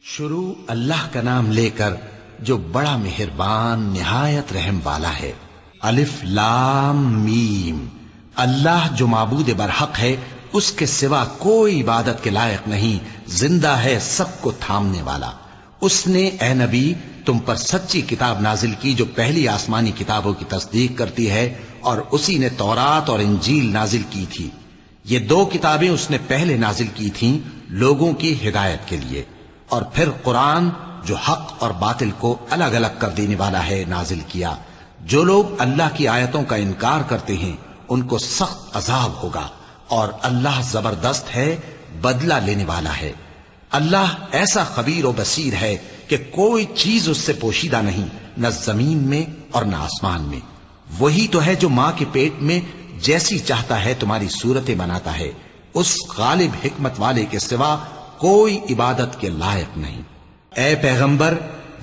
شروع اللہ کا نام لے کر جو بڑا مہربان نہایت رحم والا ہے۔ الف لام میم۔ اللہ جو معبود برحق ہے، اس کے سوا کوئی عبادت کے لائق نہیں، زندہ ہے، سب کو تھامنے والا۔ اس نے اے نبی تم پر سچی کتاب نازل کی جو پہلی آسمانی کتابوں کی تصدیق کرتی ہے، اور اسی نے تورات اور انجیل نازل کی تھی۔ یہ دو کتابیں اس نے پہلے نازل کی تھیں لوگوں کی ہدایت کے لیے، اور پھر قرآن جو حق اور باطل کو الگ الگ کر دینے والا ہے نازل کیا۔ جو لوگ اللہ کی آیتوں کا انکار کرتے ہیں ان کو سخت عذاب ہوگا، اور اللہ زبردست ہے، بدلہ لینے والا ہے۔ اللہ ایسا خبیر و بصیر ہے کہ کوئی چیز اس سے پوشیدہ نہیں، نہ زمین میں اور نہ آسمان میں۔ وہی تو ہے جو ماں کے پیٹ میں جیسی چاہتا ہے تمہاری صورتیں بناتا ہے، اس غالب حکمت والے کے سوا کوئی عبادت کے لائق نہیں۔ اے پیغمبر،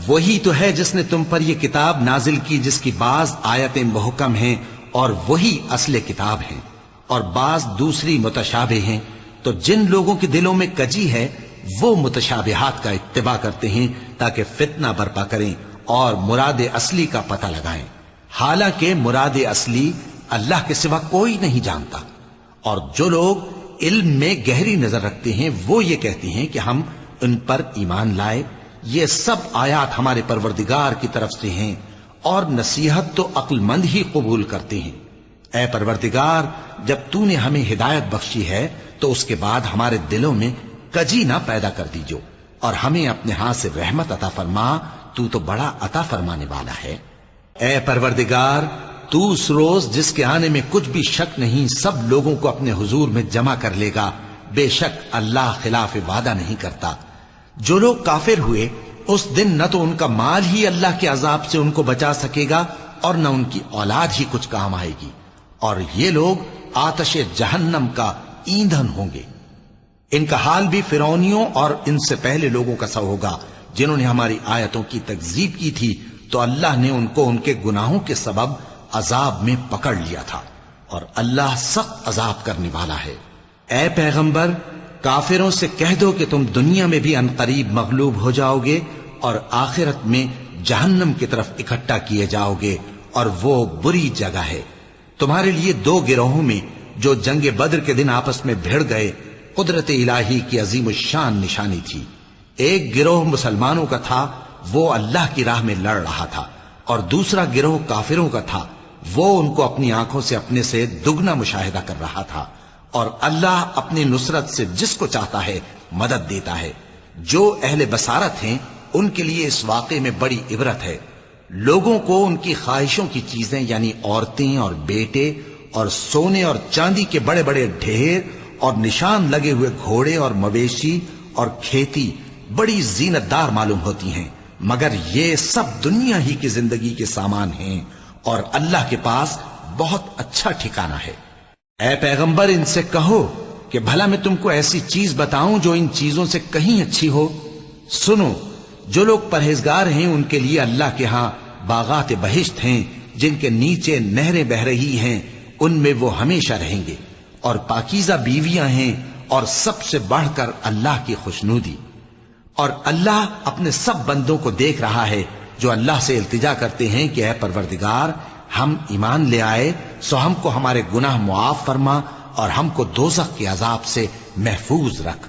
وہی تو ہے جس نے تم پر یہ کتاب نازل کی جس کی بعض آیتیں محکم ہیں اور وہی اصل کتاب ہیں، اور بعض دوسری متشابہ ہیں۔ تو جن لوگوں کے دلوں میں کجی ہے وہ متشابہات کا اتباع کرتے ہیں تاکہ فتنہ برپا کریں اور مراد اصلی کا پتہ لگائیں، حالانکہ مراد اصلی اللہ کے سوا کوئی نہیں جانتا۔ اور جو لوگ علم میں گہری نظر رکھتے ہیں وہ یہ کہتے ہیں کہ ہم ان پر ایمان لائے۔ یہ سب آیات ہمارے پروردگار کی طرف سے ہیں، اور نصیحت تو عقل مند ہی قبول کرتے ہیں۔ اے پروردگار، جب تو نے ہمیں ہدایت بخشی ہے تو اس کے بعد ہمارے دلوں میں کجی نہ پیدا کر دیجو، اور ہمیں اپنے ہاتھ سے رحمت عطا فرما، تو بڑا عطا فرمانے والا ہے۔ اے پروردگار، تو اس روز جس کے آنے میں کچھ بھی شک نہیں سب لوگوں کو اپنے حضور میں جمع کر لے گا۔ بے شک اللہ خلاف وعدہ نہیں کرتا۔ جو لوگ کافر ہوئے اس دن نہ تو ان کا مال ہی اللہ کے عذاب سے ان کو بچا سکے گا اور نہ ان کی اولاد ہی کچھ کام آئے گی، اور یہ لوگ آتش جہنم کا ایندھن ہوں گے۔ ان کا حال بھی فرعونیوں اور ان سے پہلے لوگوں کا سا ہوگا جنہوں نے ہماری آیتوں کی تکذیب کی تھی، تو اللہ نے ان کو ان کے گناہوں کے سبب عذاب میں پکڑ لیا تھا، اور اللہ سخت عذاب کرنے والا ہے۔ اے پیغمبر، کافروں سے کہہ دو کہ تم دنیا میں بھی عنقریب مغلوب ہو جاؤ گے اور آخرت میں جہنم کی طرف اکٹھا کیے جاؤ گے، اور وہ بری جگہ ہے۔ تمہارے لیے دو گروہوں میں جو جنگ بدر کے دن آپس میں بھڑ گئے قدرت الہی کی عظیم الشان نشانی تھی۔ ایک گروہ مسلمانوں کا تھا، وہ اللہ کی راہ میں لڑ رہا تھا، اور دوسرا گروہ کافروں کا تھا، وہ ان کو اپنی آنکھوں سے اپنے سے دگنا مشاہدہ کر رہا تھا۔ اور اللہ اپنی نصرت سے جس کو چاہتا ہے مدد دیتا ہے۔ جو اہل بصارت ہیں ان کے لیے اس واقعے میں بڑی عبرت ہے۔ لوگوں کو ان کی خواہشوں کی چیزیں یعنی عورتیں اور بیٹے اور سونے اور چاندی کے بڑے بڑے ڈھیر اور نشان لگے ہوئے گھوڑے اور مویشی اور کھیتی بڑی زینت دار معلوم ہوتی ہیں، مگر یہ سب دنیا ہی کی زندگی کے سامان ہیں، اور اللہ کے پاس بہت اچھا ٹھکانہ ہے۔ اے پیغمبر، ان سے کہو کہ بھلا میں تم کو ایسی چیز بتاؤں جو ان چیزوں سے کہیں اچھی ہو۔ سنو، جو لوگ پرہیزگار ہیں ان کے لیے اللہ کے ہاں باغات بہشت ہیں جن کے نیچے نہریں بہ رہی ہیں، ان میں وہ ہمیشہ رہیں گے، اور پاکیزہ بیویاں ہیں، اور سب سے بڑھ کر اللہ کی خوشنودی۔ اور اللہ اپنے سب بندوں کو دیکھ رہا ہے جو اللہ سے التجا کرتے ہیں کہ اے پروردگار، ہم ایمان لے آئے سو ہم کو ہمارے گناہ معاف فرما اور ہم کو دوزخ کے عذاب سے محفوظ رکھ۔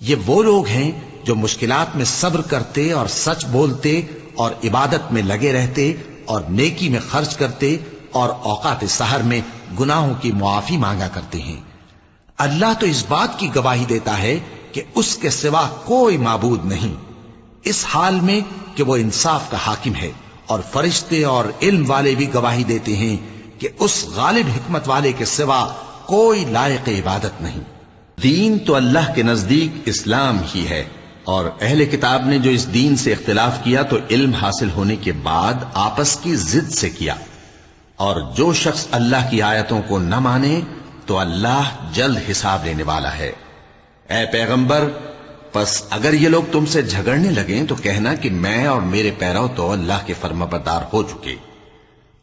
یہ وہ لوگ ہیں جو مشکلات میں صبر کرتے اور سچ بولتے اور عبادت میں لگے رہتے اور نیکی میں خرچ کرتے اور اوقات سحر میں گناہوں کی معافی مانگا کرتے ہیں۔ اللہ تو اس بات کی گواہی دیتا ہے کہ اس کے سوا کوئی معبود نہیں، اس حال میں کہ وہ انصاف کا حاکم ہے، اور فرشتے اور علم والے بھی گواہی دیتے ہیں کہ اس غالب حکمت والے کے سوا کوئی لائق عبادت نہیں۔ دین تو اللہ کے نزدیک اسلام ہی ہے، اور اہل کتاب نے جو اس دین سے اختلاف کیا تو علم حاصل ہونے کے بعد آپس کی ضد سے کیا، اور جو شخص اللہ کی آیتوں کو نہ مانے تو اللہ جلد حساب لینے والا ہے۔ اے پیغمبر، پس اگر یہ لوگ تم سے جھگڑنے لگیں تو کہنا کہ میں اور میرے پیرو تو اللہ کے فرمانبردار ہو چکے،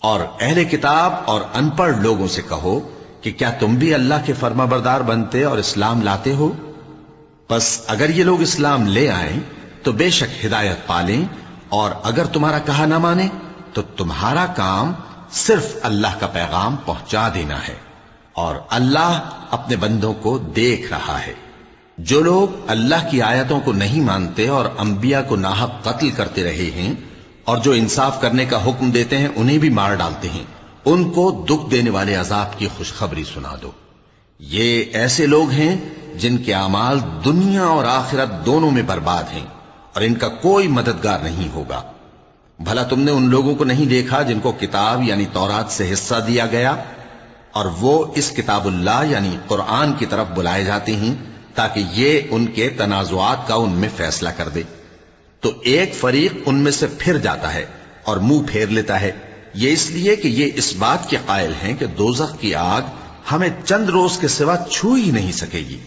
اور اہل کتاب اور ان پڑھ لوگوں سے کہو کہ کیا تم بھی اللہ کے فرمانبردار بنتے اور اسلام لاتے ہو؟ پس اگر یہ لوگ اسلام لے آئیں تو بے شک ہدایت پالیں، اور اگر تمہارا کہا نہ مانے تو تمہارا کام صرف اللہ کا پیغام پہنچا دینا ہے، اور اللہ اپنے بندوں کو دیکھ رہا ہے۔ جو لوگ اللہ کی آیتوں کو نہیں مانتے اور انبیاء کو ناحق قتل کرتے رہے ہیں، اور جو انصاف کرنے کا حکم دیتے ہیں انہیں بھی مار ڈالتے ہیں، ان کو دکھ دینے والے عذاب کی خوشخبری سنا دو۔ یہ ایسے لوگ ہیں جن کے اعمال دنیا اور آخرت دونوں میں برباد ہیں، اور ان کا کوئی مددگار نہیں ہوگا۔ بھلا تم نے ان لوگوں کو نہیں دیکھا جن کو کتاب یعنی تورات سے حصہ دیا گیا، اور وہ اس کتاب اللہ یعنی قرآن کی طرف بلائے جاتے ہیں تاکہ یہ ان کے تنازعات کا ان میں فیصلہ کر دے؟ تو ایک فریق ان میں سے پھر جاتا ہے اور منہ پھیر لیتا ہے، یہ اس لیے کہ یہ اس بات کے قائل ہیں کہ دوزخ کی آگ ہمیں چند روز کے سوا چھو ہی نہیں سکے گی،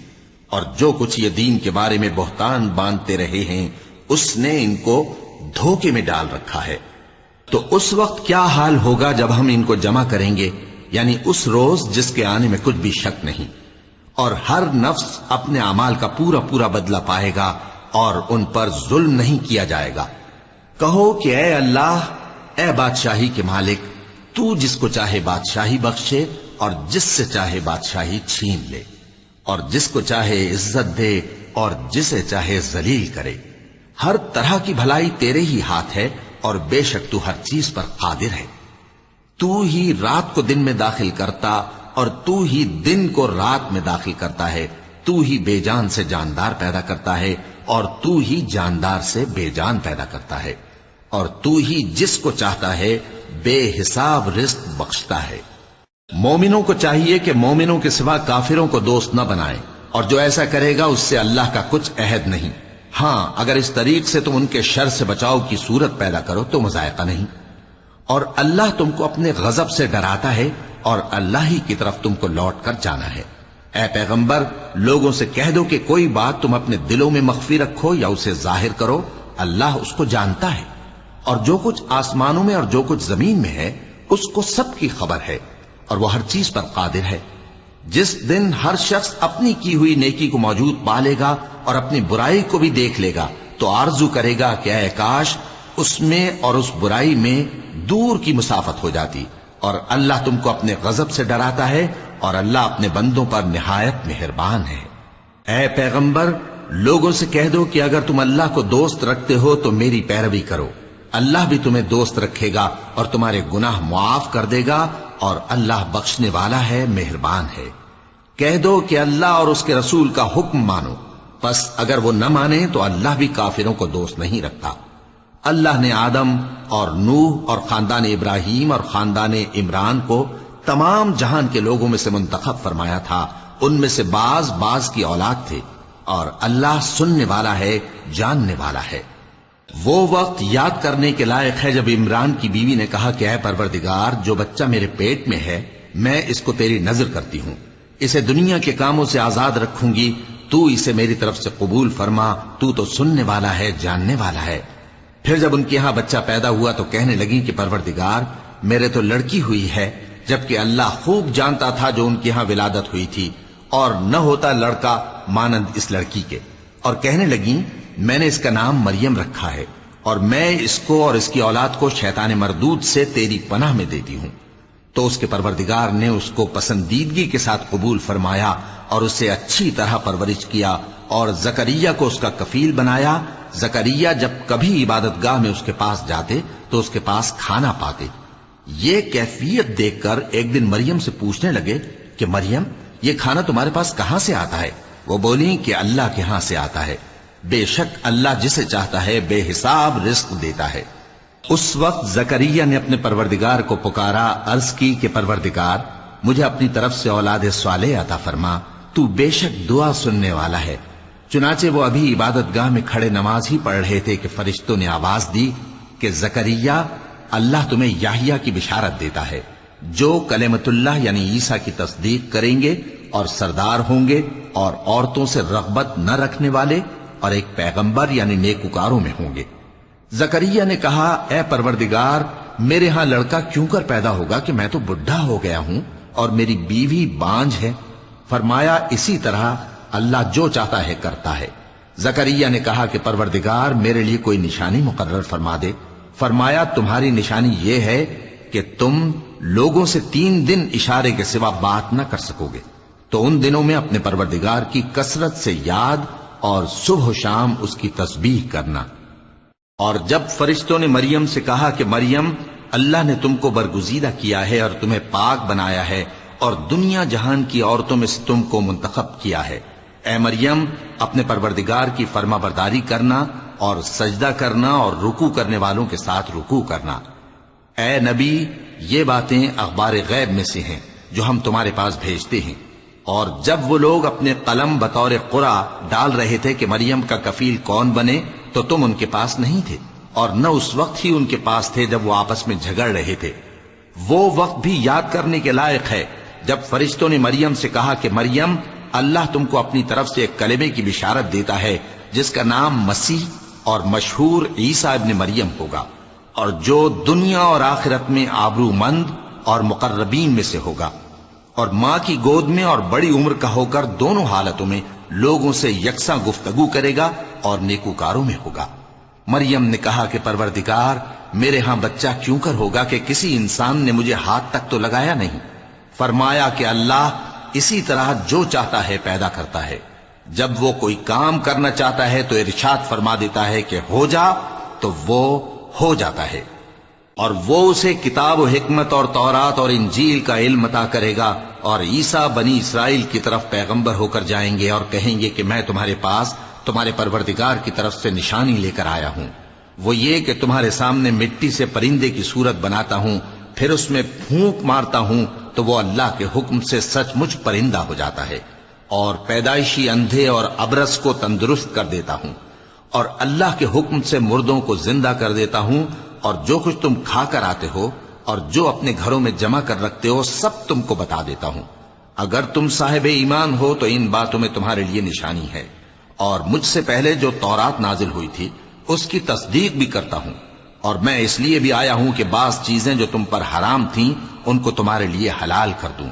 اور جو کچھ یہ دین کے بارے میں بہتان باندھتے رہے ہیں اس نے ان کو دھوکے میں ڈال رکھا ہے۔ تو اس وقت کیا حال ہوگا جب ہم ان کو جمع کریں گے، یعنی اس روز جس کے آنے میں کچھ بھی شک نہیں، اور ہر نفس اپنے اعمال کا پورا پورا بدلہ پائے گا، اور ان پر ظلم نہیں کیا جائے گا۔ کہو کہ اے اللہ، اے بادشاہی کے مالک، تو جس کو چاہے بادشاہی بخشے اور جس سے چاہے بادشاہی چھین لے، اور جس کو چاہے عزت دے اور جسے چاہے ذلیل کرے۔ ہر طرح کی بھلائی تیرے ہی ہاتھ ہے، اور بے شک تو ہر چیز پر قادر ہے۔ تو ہی رات کو دن میں داخل کرتا اور تو ہی دن کو رات میں داخل کرتا ہے، تو ہی بے جان سے جاندار پیدا کرتا ہے اور تو ہی جاندار سے بے جان پیدا کرتا ہے، اور تو ہی جس کو چاہتا ہے بے حساب رزق بخشتا ہے۔ مومنوں کو چاہیے کہ مومنوں کے سوا کافروں کو دوست نہ بنائیں، اور جو ایسا کرے گا اس سے اللہ کا کچھ عہد نہیں۔ ہاں، اگر اس طریق سے تم ان کے شر سے بچاؤ کی صورت پیدا کرو تو مذائقہ نہیں۔ اور اللہ تم کو اپنے غضب سے ڈراتا ہے، اور اللہ ہی کی طرف تم کو لوٹ کر جانا ہے۔ اے پیغمبر، لوگوں سے کہہ دو کہ کوئی بات تم اپنے دلوں میں مخفی رکھو یا اسے ظاہر کرو، اللہ اس کو جانتا ہے، اور جو کچھ آسمانوں میں اور جو کچھ زمین میں ہے اس کو سب کی خبر ہے، اور وہ ہر چیز پر قادر ہے۔ جس دن ہر شخص اپنی کی ہوئی نیکی کو موجود پا لے گا اور اپنی برائی کو بھی دیکھ لے گا تو آرزو کرے گا کہ اے کاش اس میں اور اس برائی میں دور کی مسافت ہو جاتی، اور اللہ تم کو اپنے غضب سے ڈراتا ہے، اور اللہ اپنے بندوں پر نہایت مہربان ہے۔ اے پیغمبر، لوگوں سے کہہ دو کہ اگر تم اللہ کو دوست رکھتے ہو تو میری پیروی کرو، اللہ بھی تمہیں دوست رکھے گا اور تمہارے گناہ معاف کر دے گا، اور اللہ بخشنے والا ہے، مہربان ہے۔ کہہ دو کہ اللہ اور اس کے رسول کا حکم مانو، پس اگر وہ نہ مانے تو اللہ بھی کافروں کو دوست نہیں رکھتا۔ اللہ نے آدم اور نوح اور خاندان ابراہیم اور خاندان عمران کو تمام جہان کے لوگوں میں سے منتخب فرمایا تھا، ان میں سے بعض بعض کی اولاد تھے، اور اللہ سننے والا ہے، جاننے والا ہے۔ وہ وقت یاد کرنے کے لائق ہے جب عمران کی بیوی نے کہا کہ اے پروردگار، جو بچہ میرے پیٹ میں ہے میں اس کو تیری نذر کرتی ہوں، اسے دنیا کے کاموں سے آزاد رکھوں گی، تو اسے میری طرف سے قبول فرما، تو سننے والا ہے، جاننے والا ہے۔ پھر جب ان کے ہاں بچہ پیدا ہوا تو کہنے لگی کہ پروردگار، میرے تو لڑکی ہوئی ہے، جبکہ اللہ خوب جانتا تھا جو ان کے ہاں ولادت ہوئی تھی، اور نہ ہوتا لڑکا مانند اس لڑکی کے۔ اور کہنے لگیں میں نے اس کا نام مریم رکھا ہے، اور میں اس کو اور اس کی اولاد کو شیطان مردود سے تیری پناہ میں دیتی ہوں۔ تو اس کے پروردگار نے اس کو پسندیدگی کے ساتھ قبول فرمایا اور اسے اچھی طرح پرورش کیا، اور زکریا کو اس کا کفیل بنایا۔ زکریا جب کبھی عبادت گاہ میں اس کے پاس جاتے تو اس کے پاس کھانا پاتے۔ یہ کیفیت دیکھ کر ایک دن مریم سے پوچھنے لگے کہ مریم، یہ کھانا تمہارے پاس کہاں سے آتا ہے؟ وہ بولی کہ اللہ کے ہاں سے آتا ہے، بے شک اللہ جسے چاہتا ہے بے حساب رزق دیتا ہے۔ اس وقت زکریا نے اپنے پروردگار کو پکارا، عرض کی کہ پروردگار، مجھے اپنی طرف سے اولاد صالح عطا فرما، تو بے شک دعا سننے والا ہے۔ چنانچہ وہ ابھی عبادت گاہ میں کھڑے نماز ہی پڑھ رہے تھے کہ فرشتوں نے آواز دی کہ زکریا، اللہ تمہیں یحییٰ کی بشارت دیتا ہے، جو کلمۃ اللہ یعنی عیسیٰ کی تصدیق کریں گے اور سردار ہوں گے، اور عورتوں سے رغبت نہ رکھنے والے، اور ایک پیغمبر یعنی نیکوکاروں میں ہوں گے۔ زکریا نے کہا، اے پروردگار، میرے ہاں لڑکا کیوں کر پیدا ہوگا کہ میں تو بڈھا ہو گیا ہوں اور میری بیوی بانجھ ہے۔ فرمایا، اسی طرح اللہ جو چاہتا ہے کرتا ہے۔ زکریا نے کہا کہ پروردگار میرے لیے کوئی نشانی مقرر فرما دے۔ فرمایا تمہاری نشانی یہ ہے کہ تم لوگوں سے 3 دن اشارے کے سوا بات نہ کر سکو گے، تو ان دنوں میں اپنے پروردگار کی کثرت سے یاد اور صبح و شام اس کی تسبیح کرنا۔ اور جب فرشتوں نے مریم سے کہا کہ مریم، اللہ نے تم کو برگزیدہ کیا ہے اور تمہیں پاک بنایا ہے اور دنیا جہان کی عورتوں میں سے تم کو منتخب کیا ہے، اے مریم اپنے پروردگار کی فرما برداری کرنا اور سجدہ کرنا اور رکوع کرنے والوں کے ساتھ رکوع کرنا۔ اے نبی، یہ باتیں اخبار غیب میں سے ہیں جو ہم تمہارے پاس بھیجتے ہیں۔ اور جب وہ لوگ اپنے قلم بطور قرعہ ڈال رہے تھے کہ مریم کا کفیل کون بنے، تو تم ان کے پاس نہیں تھے، اور نہ اس وقت ہی ان کے پاس تھے جب وہ آپس میں جھگڑ رہے تھے۔ وہ وقت بھی یاد کرنے کے لائق ہے جب فرشتوں نے مریم سے کہا کہ مریم، اللہ تم کو اپنی طرف سے ایک کلمے کی بشارت دیتا ہے جس کا نام مسیح اور مشہور عیسیٰ ابن مریم ہوگا، اور جو دنیا اور آخرت میں آبرو مند اور مقربین میں سے ہوگا، اور ماں کی گود میں اور بڑی عمر کا ہو کر دونوں حالتوں میں لوگوں سے یکساں گفتگو کرے گا اور نیکوکاروں میں ہوگا۔ مریم نے کہا کہ پروردگار، میرے ہاں بچہ کیوں کر ہوگا کہ کسی انسان نے مجھے ہاتھ تک تو لگایا نہیں۔ فرمایا کہ اللہ اسی طرح جو چاہتا ہے پیدا کرتا ہے، جب وہ کوئی کام کرنا چاہتا ہے تو ارشاد فرما دیتا ہے کہ ہو جا، تو وہ ہو جاتا ہے۔ اور وہ اسے کتاب و حکمت اور تورات اور انجیل کا علم عطا کرے گا، اور عیسیٰ بنی اسرائیل کی طرف پیغمبر ہو کر جائیں گے اور کہیں گے کہ میں تمہارے پاس تمہارے پروردگار کی طرف سے نشانی لے کر آیا ہوں، وہ یہ کہ تمہارے سامنے مٹی سے پرندے کی صورت بناتا ہوں، پھر اس میں پھونک مارتا ہوں تو وہ اللہ کے حکم سے سچ مچ پرندہ ہو جاتا ہے، اور پیدائشی اندھے اور ابرص کو تندرست کر دیتا ہوں، اور اللہ کے حکم سے مردوں کو زندہ کر دیتا ہوں، اور جو کچھ تم کھا کر آتے ہو اور جو اپنے گھروں میں جمع کر رکھتے ہو سب تم کو بتا دیتا ہوں۔ اگر تم صاحب ایمان ہو تو ان باتوں میں تمہارے لیے نشانی ہے، اور مجھ سے پہلے جو تورات نازل ہوئی تھی اس کی تصدیق بھی کرتا ہوں، اور میں اس لیے بھی آیا ہوں کہ بعض چیزیں جو تم پر حرام تھیں ان کو تمہارے لیے حلال کر دوں،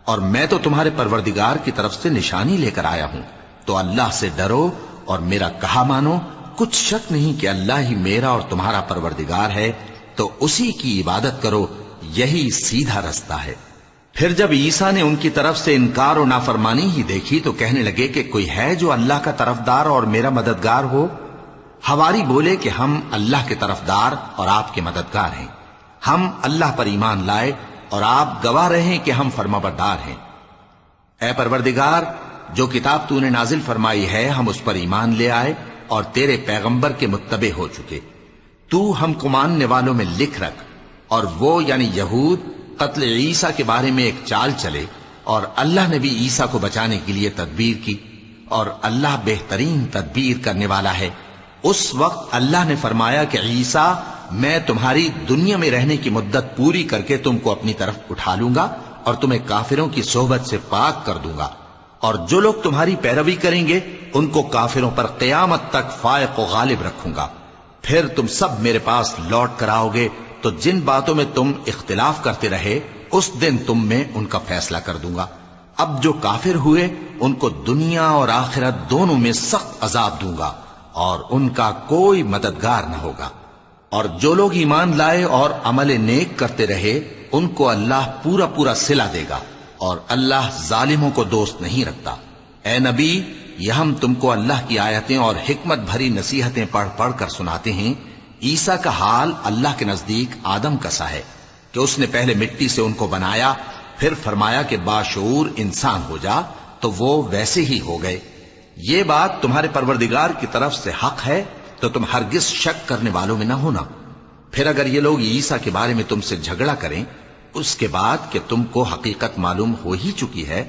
اور میں تو تمہارے پروردگار کی طرف سے نشانی لے کر آیا ہوں، تو اللہ سے ڈرو اور میرا کہا مانو۔ کچھ شک نہیں کہ اللہ ہی میرا اور تمہارا پروردگار ہے، تو اسی کی عبادت کرو، یہی سیدھا رستہ ہے۔ پھر جب عیسیٰ نے ان کی طرف سے انکار و نافرمانی ہی دیکھی تو کہنے لگے کہ کوئی ہے جو اللہ کا طرفدار اور میرا مددگار ہو؟ حواری بولے کہ ہم اللہ کے طرفدار اور آپ کے مددگار ہیں، ہم اللہ پر ایمان لائے اور آپ گواہ رہے کہ ہم فرمانبردار ہیں۔ اے پروردگار، جو کتاب تو نے نازل فرمائی ہے ہم اس پر ایمان لے آئے اور تیرے پیغمبر کے متبع ہو چکے، تو ہم کو ماننے والوں میں لکھ رکھ۔ اور وہ یعنی یہود قتل عیسیٰ کے بارے میں ایک چال چلے، اور اللہ نے بھی عیسیٰ کو بچانے کے لیے تدبیر کی، اور اللہ بہترین تدبیر کرنے والا ہے۔ اس وقت اللہ نے فرمایا کہ عیسیٰ، میں تمہاری دنیا میں رہنے کی مدت پوری کر کے تم کو اپنی طرف اٹھا لوں گا اور تمہیں کافروں کی صحبت سے پاک کر دوں گا، اور جو لوگ تمہاری پیروی کریں گے ان کو کافروں پر قیامت تک فائق و غالب رکھوں گا۔ پھر تم سب میرے پاس لوٹ کر آؤ گے تو جن باتوں میں تم اختلاف کرتے رہے اس دن تم میں ان کا فیصلہ کر دوں گا۔ اب جو کافر ہوئے ان کو دنیا اور آخرت دونوں میں سخت عذاب دوں گا، اور ان کا کوئی مددگار نہ ہوگا۔ اور جو لوگ ایمان لائے اور عمل نیک کرتے رہے ان کو اللہ پورا پورا صلہ دے گا، اور اللہ ظالموں کو دوست نہیں رکھتا۔ اے نبی، یہ ہم تم کو اللہ کی آیتیں اور حکمت بھری نصیحتیں پڑھ پڑھ کر سناتے ہیں۔ عیسیٰ کا حال اللہ کے نزدیک آدم کا سا ہے کہ اس نے پہلے مٹی سے ان کو بنایا، پھر فرمایا کہ باشعور انسان ہو جا، تو وہ ویسے ہی ہو گئے۔ یہ بات تمہارے پروردگار کی طرف سے حق ہے، تو تم ہرگز شک کرنے والوں میں نہ ہونا۔ پھر اگر یہ لوگ عیسیٰ کے بارے میں تم سے جھگڑا کریں اس کے بعد کہ تم کو حقیقت معلوم ہو ہی چکی ہے،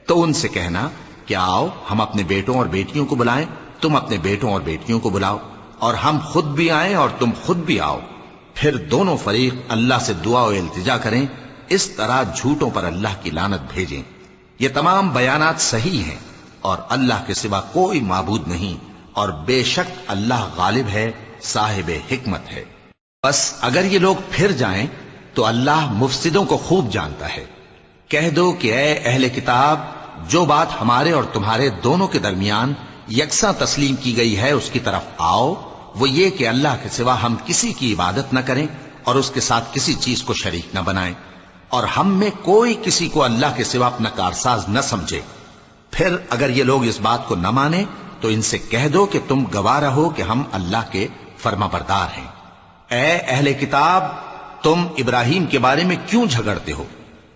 تو ان سے کہنا کہ آؤ ہم اپنے بیٹوں اور بیٹیوں کو بلائیں، تم اپنے بیٹوں اور بیٹیوں کو بلاؤ، اور ہم خود بھی آئیں اور تم خود بھی آؤ، پھر دونوں فریق اللہ سے دعا و التجا کریں، اس طرح جھوٹوں پر اللہ کی لعنت بھیجیں۔ یہ تمام بیانات صحیح ہیں، اور اللہ کے سوا کوئی معبود نہیں، اور بے شک اللہ غالب ہے، صاحب حکمت ہے۔ بس اگر یہ لوگ پھر جائیں تو اللہ مفسدوں کو خوب جانتا ہے۔ کہہ دو کہ اے اہل کتاب، جو بات ہمارے اور تمہارے دونوں کے درمیان یکساں تسلیم کی گئی ہے اس کی طرف آؤ، وہ یہ کہ اللہ کے سوا ہم کسی کی عبادت نہ کریں اور اس کے ساتھ کسی چیز کو شریک نہ بنائیں، اور ہم میں کوئی کسی کو اللہ کے سوا اپنا کارساز نہ سمجھے۔ پھر اگر یہ لوگ اس بات کو نہ مانیں تو ان سے کہہ دو کہ تم گواہ رہو کہ ہم اللہ کے فرما بردار ہیں۔ اے اہل کتاب، تم ابراہیم کے بارے میں کیوں جھگڑتے ہو؟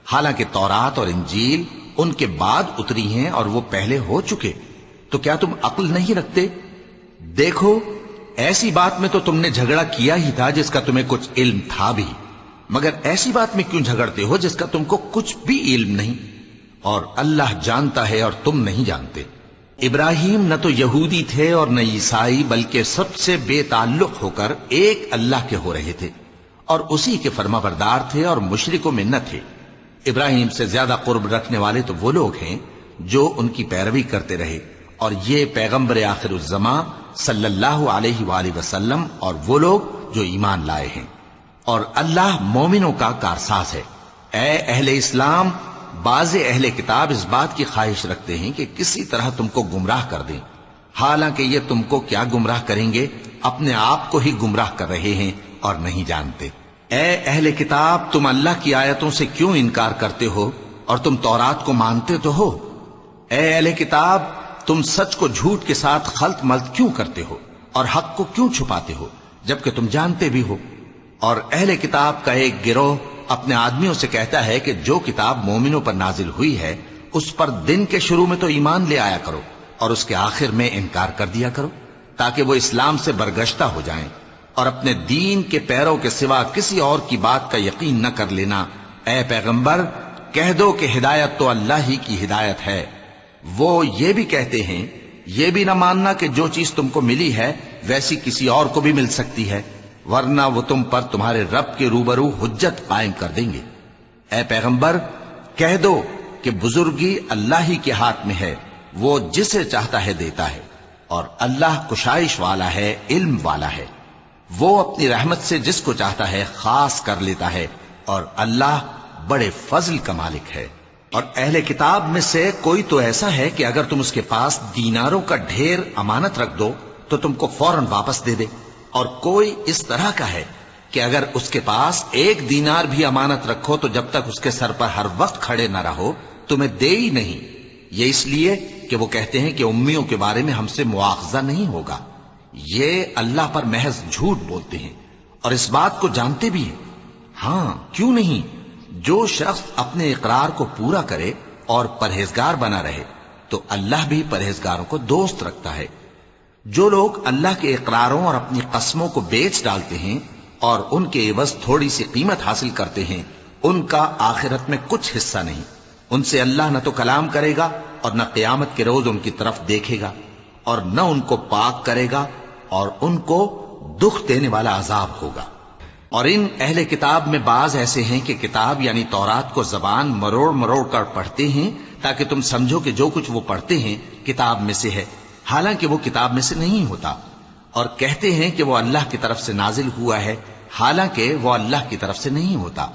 حالانکہ تورات اور انجیل ان کے بعد اتری ہیں اور وہ پہلے ہو چکے، تو کیا تم عقل نہیں رکھتے؟ دیکھو، ایسی بات میں تو تم نے جھگڑا کیا ہی تھا جس کا تمہیں کچھ علم تھا بھی، مگر ایسی بات میں کیوں جھگڑتے ہو جس کا تم کو کچھ بھی علم نہیں؟ اور اللہ جانتا ہے اور تم نہیں جانتے۔ ابراہیم نہ تو یہودی تھے اور نہ عیسائی، بلکہ سب سے بے تعلق ہو کر ایک اللہ کے ہو رہے تھے اور اسی کے فرما بردار تھے اور مشرکوں میں نہ تھے۔ ابراہیم سے زیادہ قرب رکھنے والے تو وہ لوگ ہیں جو ان کی پیروی کرتے رہے، اور یہ پیغمبر آخر الزماں صلی اللہ علیہ وآلہ وسلم اور وہ لوگ جو ایمان لائے ہیں، اور اللہ مومنوں کا کارساز ہے۔ اے اہل اسلام، بعض اہل کتاب اس بات کی خواہش رکھتے ہیں کہ کسی طرح تم کو گمراہ کر دیں، حالانکہ یہ تم کو کیا گمراہ کریں گے، اپنے آپ کو ہی گمراہ کر رہے ہیں اور نہیں جانتے۔ اے اہل کتاب، تم اللہ کی آیتوں سے کیوں انکار کرتے ہو اور تم تورات کو مانتے تو ہو؟ اے اہل کتاب، تم سچ کو جھوٹ کے ساتھ خلط ملط کیوں کرتے ہو اور حق کو کیوں چھپاتے ہو جبکہ تم جانتے بھی ہو؟ اور اہل کتاب کا ایک گروہ اپنے آدمیوں سے کہتا ہے کہ جو کتاب مومنوں پر نازل ہوئی ہے اس پر دن کے شروع میں تو ایمان لے آیا کرو اور اس کے آخر میں انکار کر دیا کرو، تاکہ وہ اسلام سے برگشتہ ہو جائیں، اور اپنے دین کے پیروں کے سوا کسی اور کی بات کا یقین نہ کر لینا۔ اے پیغمبر، کہہ دو کہ ہدایت تو اللہ ہی کی ہدایت ہے۔ وہ یہ بھی کہتے ہیں، یہ بھی نہ ماننا کہ جو چیز تم کو ملی ہے ویسی کسی اور کو بھی مل سکتی ہے، ورنہ وہ تم پر تمہارے رب کے روبرو حجت قائم کر دیں گے۔ اے پیغمبر، کہہ دو کہ بزرگی اللہ ہی کے ہاتھ میں ہے، وہ جسے چاہتا ہے دیتا ہے، اور اللہ کشائش والا ہے، علم والا ہے۔ وہ اپنی رحمت سے جس کو چاہتا ہے خاص کر لیتا ہے، اور اللہ بڑے فضل کا مالک ہے۔ اور اہل کتاب میں سے کوئی تو ایسا ہے کہ اگر تم اس کے پاس دیناروں کا ڈھیر امانت رکھ دو تو تم کو فوراً واپس دے دے، اور کوئی اس طرح کا ہے کہ اگر اس کے پاس 1 دینار بھی امانت رکھو تو جب تک اس کے سر پر ہر وقت کھڑے نہ رہو تمہیں دے ہی نہیں۔ یہ اس لیے کہ وہ کہتے ہیں کہ امیوں کے بارے میں ہم سے مواخذہ نہیں ہوگا۔ یہ اللہ پر محض جھوٹ بولتے ہیں اور اس بات کو جانتے بھی ہیں۔ ہاں، کیوں نہیں؟ جو شخص اپنے اقرار کو پورا کرے اور پرہیزگار بنا رہے تو اللہ بھی پرہیزگاروں کو دوست رکھتا ہے۔ جو لوگ اللہ کے اقراروں اور اپنی قسموں کو بیچ ڈالتے ہیں اور ان کے عوض تھوڑی سی قیمت حاصل کرتے ہیں، ان کا آخرت میں کچھ حصہ نہیں۔ ان سے اللہ نہ تو کلام کرے گا اور نہ قیامت کے روز ان کی طرف دیکھے گا، اور نہ ان کو پاک کرے گا، اور ان کو دکھ دینے والا عذاب ہوگا۔ اور ان اہل کتاب میں بعض ایسے ہیں کہ کتاب یعنی تورات کو زبان مروڑ مروڑ کر پڑھتے ہیں تاکہ تم سمجھو کہ جو کچھ وہ پڑھتے ہیں کتاب میں سے ہے، حالانکہ وہ کتاب میں سے نہیں ہوتا، اور کہتے ہیں کہ وہ اللہ کی طرف سے نازل ہوا ہے، حالانکہ وہ اللہ کی طرف سے نہیں ہوتا،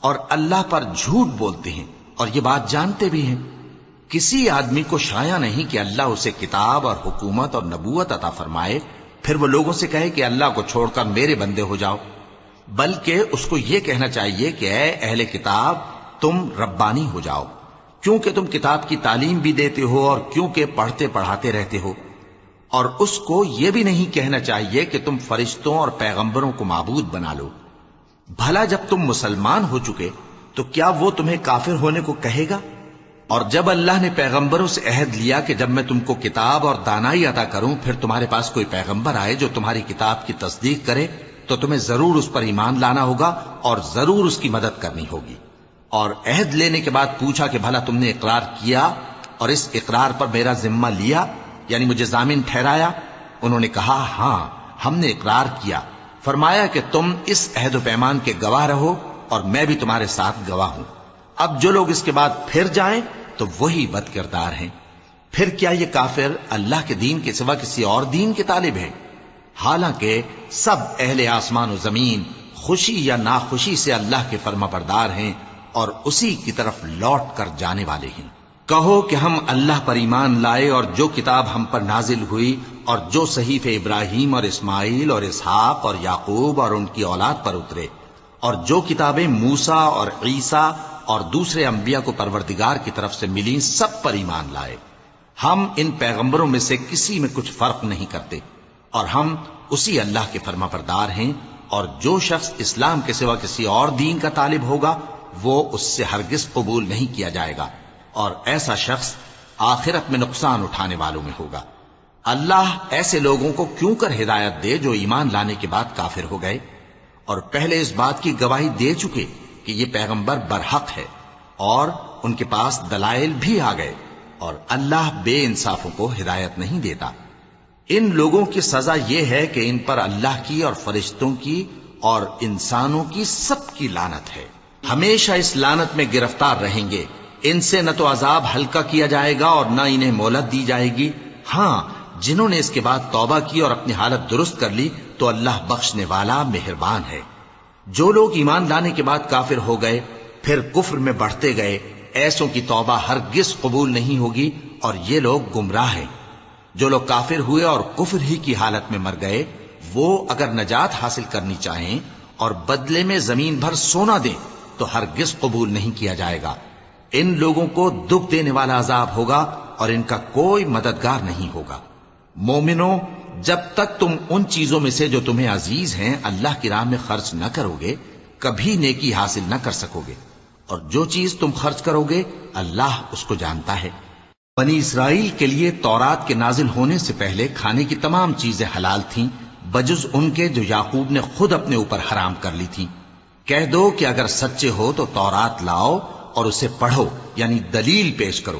اور اللہ پر جھوٹ بولتے ہیں اور یہ بات جانتے بھی ہیں۔ کسی آدمی کو شایع نہیں کہ اللہ اسے کتاب اور حکومت اور نبوت عطا فرمائے پھر وہ لوگوں سے کہے کہ اللہ کو چھوڑ کر میرے بندے ہو جاؤ، بلکہ اس کو یہ کہنا چاہیے کہ اے اہل کتاب، تم ربانی ہو جاؤ، کیونکہ تم کتاب کی تعلیم بھی دیتے ہو اور کیونکہ پڑھتے پڑھاتے رہتے ہو۔ اور اس کو یہ بھی نہیں کہنا چاہیے کہ تم فرشتوں اور پیغمبروں کو معبود بنا لو۔ بھلا جب تم مسلمان ہو چکے تو کیا وہ تمہیں کافر ہونے کو کہے گا؟ اور جب اللہ نے پیغمبروں سے عہد لیا کہ جب میں تم کو کتاب اور دانائی عطا کروں پھر تمہارے پاس کوئی پیغمبر آئے جو تمہاری کتاب کی تصدیق کرے تو تمہیں ضرور اس پر ایمان لانا ہوگا اور ضرور اس کی مدد کرنی ہوگی۔ اور عہد لینے کے بعد پوچھا کہ بھلا تم نے اقرار کیا اور اس اقرار پر میرا ذمہ لیا، یعنی مجھے ضامن ٹھہرایا؟ انہوں نے کہا ہاں، ہم نے اقرار کیا۔ فرمایا کہ تم اس عہد و پیمان کے گواہ رہو اور میں بھی تمہارے ساتھ گواہ ہوں۔ اب جو لوگ اس کے بعد پھر جائیں تو وہی بد کردار ہیں۔ پھر کیا یہ کافر اللہ کے دین کے سوا کسی اور دین کے طالب ہیں؟ حالانکہ سب اہل آسمان و زمین خوشی یا ناخوشی سے اللہ کے فرما بردار ہیں اور اسی کی طرف لوٹ کر جانے والے ہیں۔ کہو کہ ہم اللہ پر ایمان لائے اور جو کتاب ہم پر نازل ہوئی اور جو صحیفے ابراہیم اور اسماعیل اور اسحاق اور یعقوب اور ان کی اولاد پر اترے، اور جو کتابیں موسیٰ اور عیسیٰ اور دوسرے انبیاء کو پروردگار کی طرف سے ملیں، سب پر ایمان لائے۔ ہم ان پیغمبروں میں سے کسی میں کچھ فرق نہیں کرتے، اور ہم اسی اللہ کے فرما بردار ہیں، اور جو شخص اسلام کے سوا کسی اور دین کا طالب ہوگا وہ اس سے ہرگز قبول نہیں کیا جائے گا، اور ایسا شخص آخرت میں نقصان اٹھانے والوں میں ہوگا۔ اللہ ایسے لوگوں کو کیوں کر ہدایت دے جو ایمان لانے کے بعد کافر ہو گئے اور پہلے اس بات کی گواہی دے چکے کہ یہ پیغمبر برحق ہے، اور ان کے پاس دلائل بھی آ گئے، اور اللہ بے انصافوں کو ہدایت نہیں دیتا۔ ان لوگوں کی سزا یہ ہے کہ ان پر اللہ کی اور فرشتوں کی اور انسانوں کی سب کی لعنت ہے، ہمیشہ اس لعنت میں گرفتار رہیں گے۔ ان سے نہ تو عذاب ہلکا کیا جائے گا اور نہ انہیں مہلت دی جائے گی۔ ہاں، جنہوں نے اس کے بعد توبہ کی اور اپنی حالت درست کر لی تو اللہ بخشنے والا مہربان ہے۔ جو لوگ ایمان لانے کے بعد کافر ہو گئے پھر کفر میں بڑھتے گئے، ایسوں کی توبہ ہرگز قبول نہیں ہوگی، اور یہ لوگ گمراہ ہیں۔ جو لوگ کافر ہوئے اور کفر ہی کی حالت میں مر گئے، وہ اگر نجات حاصل کرنی چاہیں اور بدلے میں زمین بھر سونا دیں تو ہرگز قبول نہیں کیا جائے گا۔ ان لوگوں کو دکھ دینے والا عذاب ہوگا اور ان کا کوئی مددگار نہیں ہوگا۔ مومنوں، جب تک تم ان چیزوں میں سے جو تمہیں عزیز ہیں اللہ کی راہ میں خرچ نہ کرو گے، کبھی نیکی حاصل نہ کر سکو گے، اور جو چیز تم خرچ کرو گے اللہ اس کو جانتا ہے۔ بنی اسرائیل کے لیے تورات کے نازل ہونے سے پہلے کھانے کی تمام چیزیں حلال تھیں بجز ان کے جو یعقوب نے خود اپنے اوپر حرام کر لی تھیں۔ کہہ دو کہ اگر سچے ہو تو تورات لاؤ اور اسے پڑھو، یعنی دلیل پیش کرو۔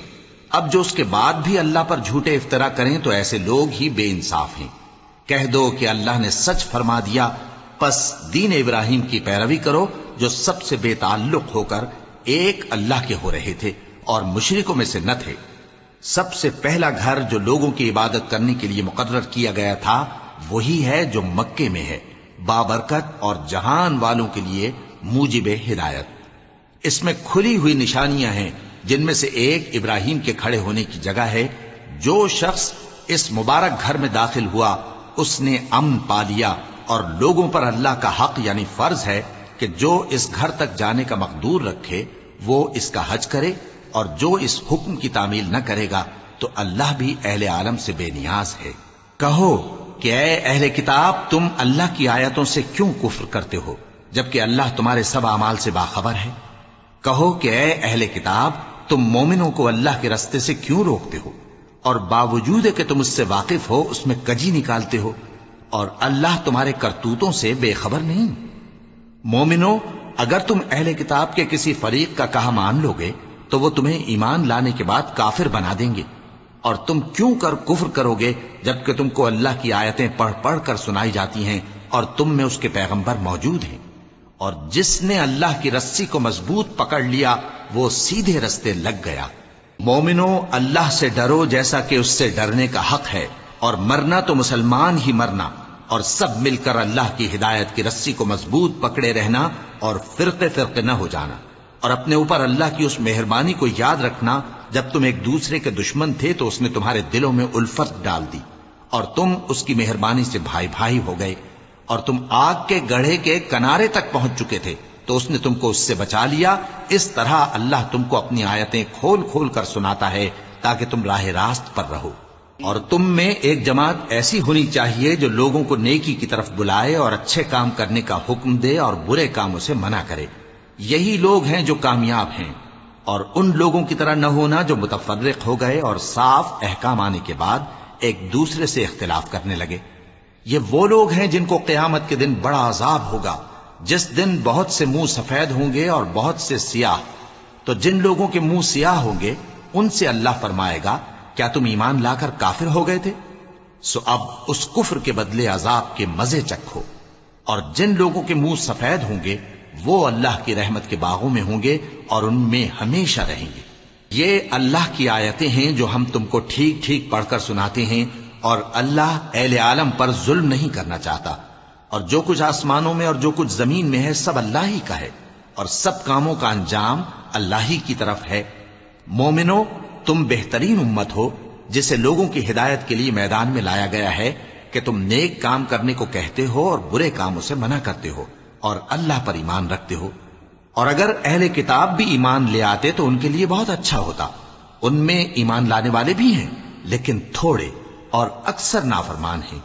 اب جو اس کے بعد بھی اللہ پر جھوٹے افطرا کریں تو ایسے لوگ ہی بے انصاف ہیں۔ کہہ دو کہ اللہ نے سچ فرما دیا، پس دین ابراہیم کی پیروی کرو جو سب سے بے تعلق ہو کر ایک اللہ کے ہو رہے تھے اور مشرکوں میں سے نہ تھے۔ سب سے پہلا گھر جو لوگوں کی عبادت کرنے کے لیے مقرر کیا گیا تھا وہی ہے جو مکے میں ہے، بابرکت اور جہان والوں کے لیے موجب ہدایت۔ اس میں کھلی ہوئی نشانیاں ہیں، جن میں سے ایک ابراہیم کے کھڑے ہونے کی جگہ ہے۔ جو شخص اس مبارک گھر میں داخل ہوا اس نے امن پا لیا، اور لوگوں پر اللہ کا حق یعنی فرض ہے کہ جو اس گھر تک جانے کا مقدور رکھے وہ اس کا حج کرے، اور جو اس حکم کی تعمیل نہ کرے گا تو اللہ بھی اہل عالم سے بے نیاز ہے۔ کہو کہ اے اہل کتاب، تم اللہ کی آیتوں سے کیوں کفر کرتے ہو جبکہ اللہ تمہارے سب اعمال سے باخبر ہے؟ کہو کہ اے اہل کتاب، تم مومنوں کو اللہ کے رستے سے کیوں روکتے ہو، اور باوجود کہ تم اس سے واقف ہو اس میں کجی نکالتے ہو، اور اللہ تمہارے کرتوتوں سے بے خبر نہیں؟ مومنوں، اگر تم اہل کتاب کے کسی فریق کا کہا مان لو گے تو وہ تمہیں ایمان لانے کے بعد کافر بنا دیں گے، اور تم کیوں کر کفر کرو گے جبکہ تم کو اللہ کی آیتیں پڑھ پڑھ کر سنائی جاتی ہیں اور تم میں اس کے پیغمبر موجود ہیں۔ اور جس نے اللہ کی رسی کو مضبوط پکڑ لیا وہ سیدھے رستے لگ گیا۔ مومنوں، اللہ سے ڈرو جیسا کہ اس سے ڈرنے کا حق ہے، اور مرنا تو مسلمان ہی مرنا، اور سب مل کر اللہ کی ہدایت کی رسی کو مضبوط پکڑے رہنا اور فرقے فرقے نہ ہو جانا، اور اپنے اوپر اللہ کی اس مہربانی کو یاد رکھنا جب تم ایک دوسرے کے دشمن تھے تو اس نے تمہارے دلوں میں الفت ڈال دی اور تم اس کی مہربانی سے بھائی بھائی ہو گئے، اور تم آگ کے گڑھے کے کنارے تک پہنچ چکے تھے تو اس نے تم کو اس سے بچا لیا۔ اس طرح اللہ تم کو اپنی آیتیں کھول کھول کر سناتا ہے تاکہ تم راہ راست پر رہو۔ اور تم میں ایک جماعت ایسی ہونی چاہیے جو لوگوں کو نیکی کی طرف بلائے اور اچھے کام کرنے کا حکم دے اور برے کاموں سے منع کرے۔ یہی لوگ ہیں جو کامیاب ہیں، اور ان لوگوں کی طرح نہ ہونا جو متفرق ہو گئے اور صاف احکام آنے کے بعد ایک دوسرے سے اختلاف کرنے لگے۔ یہ وہ لوگ ہیں جن کو قیامت کے دن بڑا عذاب ہوگا، جس دن بہت سے منہ سفید ہوں گے اور بہت سے سیاہ۔ تو جن لوگوں کے منہ سیاہ ہوں گے ان سے اللہ فرمائے گا، کیا تم ایمان لا کر کافر ہو گئے تھے؟ سو اب اس کفر کے بدلے عذاب کے مزے چکھو۔ اور جن لوگوں کے منہ سفید ہوں گے وہ اللہ کی رحمت کے باغوں میں ہوں گے اور ان میں ہمیشہ رہیں گے۔ یہ اللہ کی آیتیں ہیں جو ہم تم کو ٹھیک ٹھیک پڑھ کر سناتے ہیں، اور اللہ اہل عالم پر ظلم نہیں کرنا چاہتا۔ اور جو کچھ آسمانوں میں اور جو کچھ زمین میں ہے سب اللہ ہی کا ہے، اور سب کاموں کا انجام اللہ ہی کی طرف ہے۔ مومنوں، تم بہترین امت ہو جسے لوگوں کی ہدایت کے لیے میدان میں لایا گیا ہے کہ تم نیک کام کرنے کو کہتے ہو اور برے کاموں سے منع کرتے ہو اور اللہ پر ایمان رکھتے ہو۔ اور اگر اہل کتاب بھی ایمان لے آتے تو ان کے لیے بہت اچھا ہوتا، ان میں ایمان لانے والے بھی ہیں لیکن تھوڑے اور اکثر نافرمان ہیں۔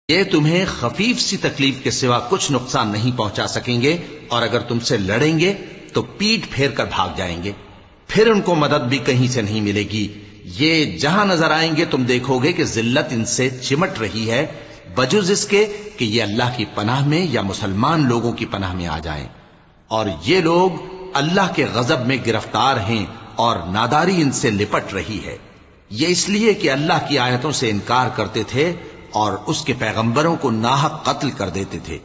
یہ تمہیں خفیف سی تکلیف کے سوا کچھ نقصان نہیں پہنچا سکیں گے، اور اگر تم سے لڑیں گے تو پیٹ پھیر کر بھاگ جائیں گے، پھر ان کو مدد بھی کہیں سے نہیں ملے گی۔ یہ جہاں نظر آئیں گے تم دیکھو گے کہ ذلت ان سے چمٹ رہی ہے، بجز اس کے کہ یہ اللہ کی پناہ میں یا مسلمان لوگوں کی پناہ میں آ جائیں۔ اور یہ لوگ اللہ کے غضب میں گرفتار ہیں اور ناداری ان سے لپٹ رہی ہے۔ یہ اس لیے کہ اللہ کی آیتوں سے انکار کرتے تھے اور اس کے پیغمبروں کو ناحق قتل کر دیتے تھے۔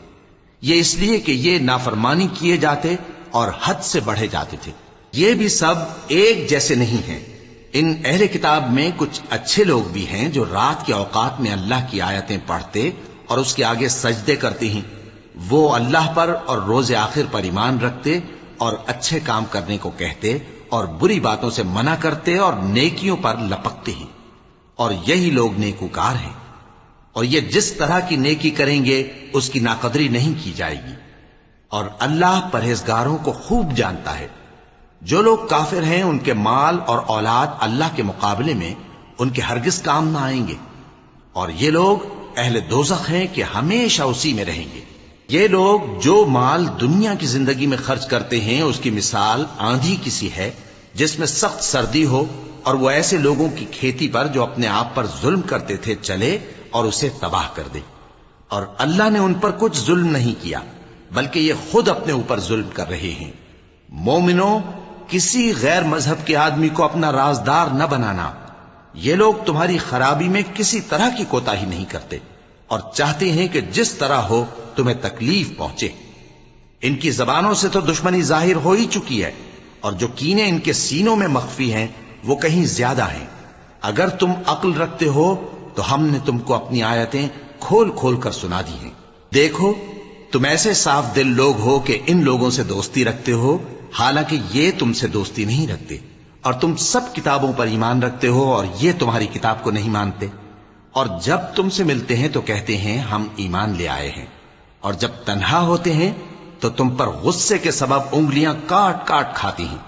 یہ اس لیے کہ یہ نافرمانی کیے جاتے اور حد سے بڑھے جاتے تھے۔ یہ بھی سب ایک جیسے نہیں ہیں۔ ان اہل کتاب میں کچھ اچھے لوگ بھی ہیں جو رات کے اوقات میں اللہ کی آیتیں پڑھتے اور اس کے آگے سجدے کرتے ہیں۔ وہ اللہ پر اور روز آخر پر ایمان رکھتے اور اچھے کام کرنے کو کہتے اور بری باتوں سے منع کرتے اور نیکیوں پر لپکتے ہیں، اور یہی لوگ نیکوکار ہیں۔ اور یہ جس طرح کی نیکی کریں گے اس کی ناقدری نہیں کی جائے گی، اور اللہ پرہیزگاروں کو خوب جانتا ہے۔ جو لوگ کافر ہیں ان کے مال اور اولاد اللہ کے مقابلے میں ان کے ہرگز کام نہ آئیں گے، اور یہ لوگ اہل دوزخ ہیں کہ ہمیشہ اسی میں رہیں گے۔ یہ لوگ جو مال دنیا کی زندگی میں خرچ کرتے ہیں اس کی مثال آندھی کسی ہے جس میں سخت سردی ہو، اور وہ ایسے لوگوں کی کھیتی پر جو اپنے آپ پر ظلم کرتے تھے چلے اور اسے تباہ کر دے۔ اور اللہ نے ان پر کچھ ظلم نہیں کیا بلکہ یہ خود اپنے اوپر ظلم کر رہے ہیں۔ مومنوں، کسی غیر مذہب کے آدمی کو اپنا رازدار نہ بنانا۔ یہ لوگ تمہاری خرابی میں کسی طرح کی کوتاہی نہیں کرتے اور چاہتے ہیں کہ جس طرح ہو تمہیں تکلیف پہنچے۔ ان کی زبانوں سے تو دشمنی ظاہر ہو ہی چکی ہے، اور جو کینے ان کے سینوں میں مخفی ہیں وہ کہیں زیادہ ہیں۔ اگر تم عقل رکھتے ہو تو ہم نے تم کو اپنی آیتیں کھول کھول کر سنا دی ہیں۔ دیکھو، تم ایسے صاف دل لوگ ہو کہ ان لوگوں سے دوستی رکھتے ہو، حالانکہ یہ تم سے دوستی نہیں رکھتے، اور تم سب کتابوں پر ایمان رکھتے ہو اور یہ تمہاری کتاب کو نہیں مانتے۔ اور جب تم سے ملتے ہیں تو کہتے ہیں ہم ایمان لے آئے ہیں، اور جب تنہا ہوتے ہیں تو تم پر غصے کے سبب انگلیاں کاٹ کاٹ کھاتی ہیں۔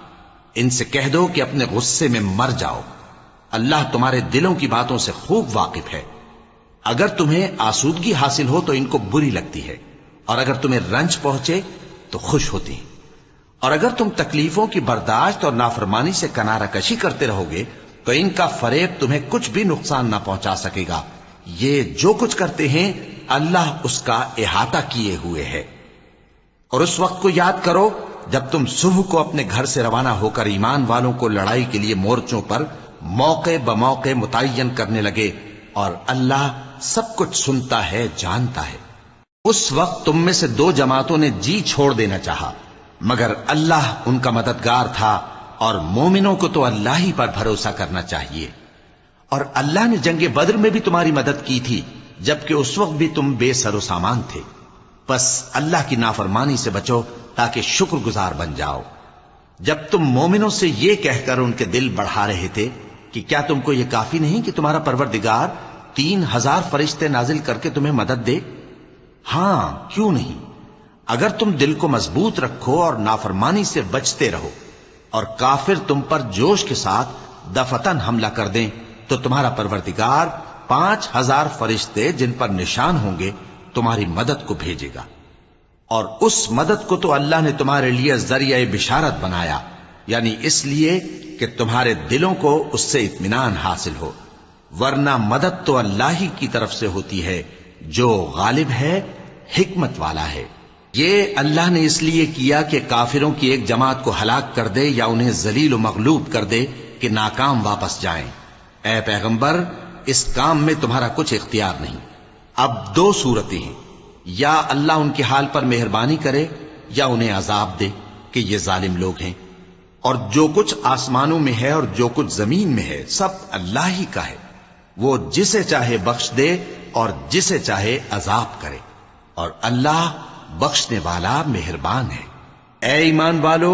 ان سے کہہ دو کہ اپنے غصے میں مر جاؤ، اللہ تمہارے دلوں کی باتوں سے خوب واقف ہے۔ اگر تمہیں آسودگی حاصل ہو تو ان کو بری لگتی ہے، اور اگر تمہیں رنج پہنچے تو خوش ہوتی ہیں۔ اور اگر تم تکلیفوں کی برداشت اور نافرمانی سے کنارہ کشی کرتے رہو گے تو ان کا فریب تمہیں کچھ بھی نقصان نہ پہنچا سکے گا۔ یہ جو کچھ کرتے ہیں اللہ اس کا احاطہ کیے ہوئے ہے۔ اور اس وقت کو یاد کرو جب تم صبح کو اپنے گھر سے روانہ ہو کر ایمان والوں کو لڑائی کے لیے مورچوں پر موقع بموقع متعین کرنے لگے، اور اللہ سب کچھ سنتا ہے، جانتا ہے۔ اس وقت تم میں سے دو جماعتوں نے جی چھوڑ دینا چاہا، مگر اللہ ان کا مددگار تھا، اور مومنوں کو تو اللہ ہی پر بھروسہ کرنا چاہیے۔ اور اللہ نے جنگ بدر میں بھی تمہاری مدد کی تھی جبکہ اس وقت بھی تم بے سر و سامان تھے۔ بس اللہ کی نافرمانی سے بچو تاکہ شکر گزار بن جاؤ۔ جب تم مومنوں سے یہ کہہ کر ان کے دل بڑھا رہے تھے کہ کیا تم کو یہ کافی نہیں کہ تمہارا پروردگار 3000 فرشتے نازل کر کے تمہیں مدد دے؟ ہاں، کیوں نہیں؟ اگر تم دل کو مضبوط رکھو اور نافرمانی سے بچتے رہو، اور کافر تم پر جوش کے ساتھ دفتن حملہ کر دیں تو تمہارا پروردگار 5000 فرشتے جن پر نشان ہوں گے تمہاری مدد کو بھیجے گا۔ اور اس مدد کو تو اللہ نے تمہارے لیے ذریعہ بشارت بنایا، یعنی اس لیے کہ تمہارے دلوں کو اس سے اطمینان حاصل ہو، ورنہ مدد تو اللہ ہی کی طرف سے ہوتی ہے جو غالب ہے، حکمت والا ہے۔ یہ اللہ نے اس لیے کیا کہ کافروں کی ایک جماعت کو ہلاک کر دے یا انہیں ذلیل و مغلوب کر دے کہ ناکام واپس جائیں۔ اے پیغمبر، اس کام میں تمہارا کچھ اختیار نہیں۔ اب دو صورتیں ہیں، یا اللہ ان کے حال پر مہربانی کرے یا انہیں عذاب دے کہ یہ ظالم لوگ ہیں۔ اور جو کچھ آسمانوں میں ہے اور جو کچھ زمین میں ہے سب اللہ ہی کا ہے، وہ جسے چاہے بخش دے اور جسے چاہے عذاب کرے، اور اللہ بخشنے والا مہربان ہے۔ اے ایمان والو،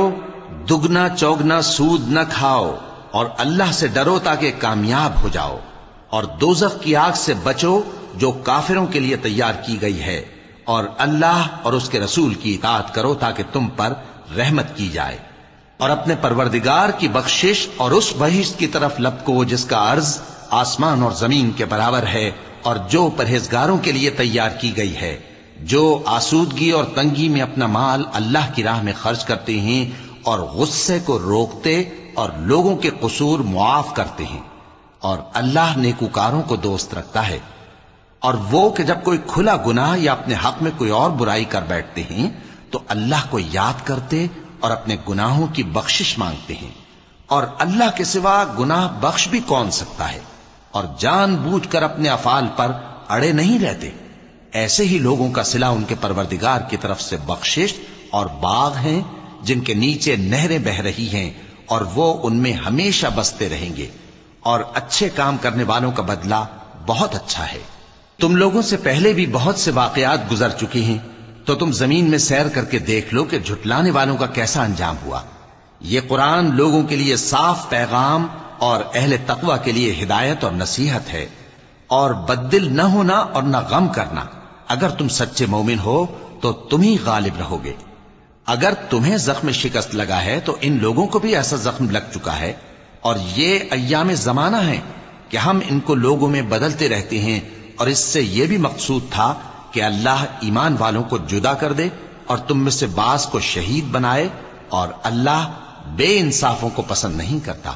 دگنا چوگنا سود نہ کھاؤ اور اللہ سے ڈرو تاکہ کامیاب ہو جاؤ، اور دوزخ کی آگ سے بچو جو کافروں کے لیے تیار کی گئی ہے، اور اللہ اور اس کے رسول کی اطاعت کرو تاکہ تم پر رحمت کی جائے، اور اپنے پروردگار کی بخشش اور اس بہشت کی طرف لپکو جس کا عرض آسمان اور زمین کے برابر ہے، اور جو پرہیزگاروں کے لیے تیار کی گئی ہے، جو آسودگی اور تنگی میں اپنا مال اللہ کی راہ میں خرچ کرتے ہیں اور غصے کو روکتے اور لوگوں کے قصور معاف کرتے ہیں، اور اللہ نیکوکاروں کو دوست رکھتا ہے۔ اور وہ کہ جب کوئی کھلا گناہ یا اپنے حق میں کوئی اور برائی کر بیٹھتے ہیں تو اللہ کو یاد کرتے اور اپنے گناہوں کی بخشش مانگتے ہیں، اور اللہ کے سوا گناہ بخش بھی کون سکتا ہے، اور جان بوجھ کر اپنے افعال پر اڑے نہیں رہتے۔ ایسے ہی لوگوں کا صلہ ان کے پروردگار کی طرف سے بخشش اور باغ ہیں جن کے نیچے نہریں بہ رہی ہیں، اور وہ ان میں ہمیشہ بستے رہیں گے، اور اچھے کام کرنے والوں کا بدلہ بہت اچھا ہے۔ تم لوگوں سے پہلے بھی بہت سے واقعات گزر چکے ہیں، تو تم زمین میں سیر کر کے دیکھ لو کہ جھٹلانے والوں کا کیسا انجام ہوا۔ یہ قرآن لوگوں کے لیے صاف پیغام اور اہل تقوی کے لیے ہدایت اور نصیحت ہے، اور بددل نہ ہونا اور نہ غم کرنا۔ اگر تم سچے مومن ہو تو تم ہی غالب رہو گے۔ اگر تمہیں زخم شکست لگا ہے تو ان لوگوں کو بھی ایسا زخم لگ چکا ہے، اور یہ ایام زمانہ ہیں کہ ہم ان کو لوگوں میں بدلتے رہتے ہیں، اور اس سے یہ بھی مقصود تھا کہ اللہ ایمان والوں کو جدا کر دے اور تم میں سے بعض کو شہید بنائے، اور اللہ بے انصافوں کو پسند نہیں کرتا۔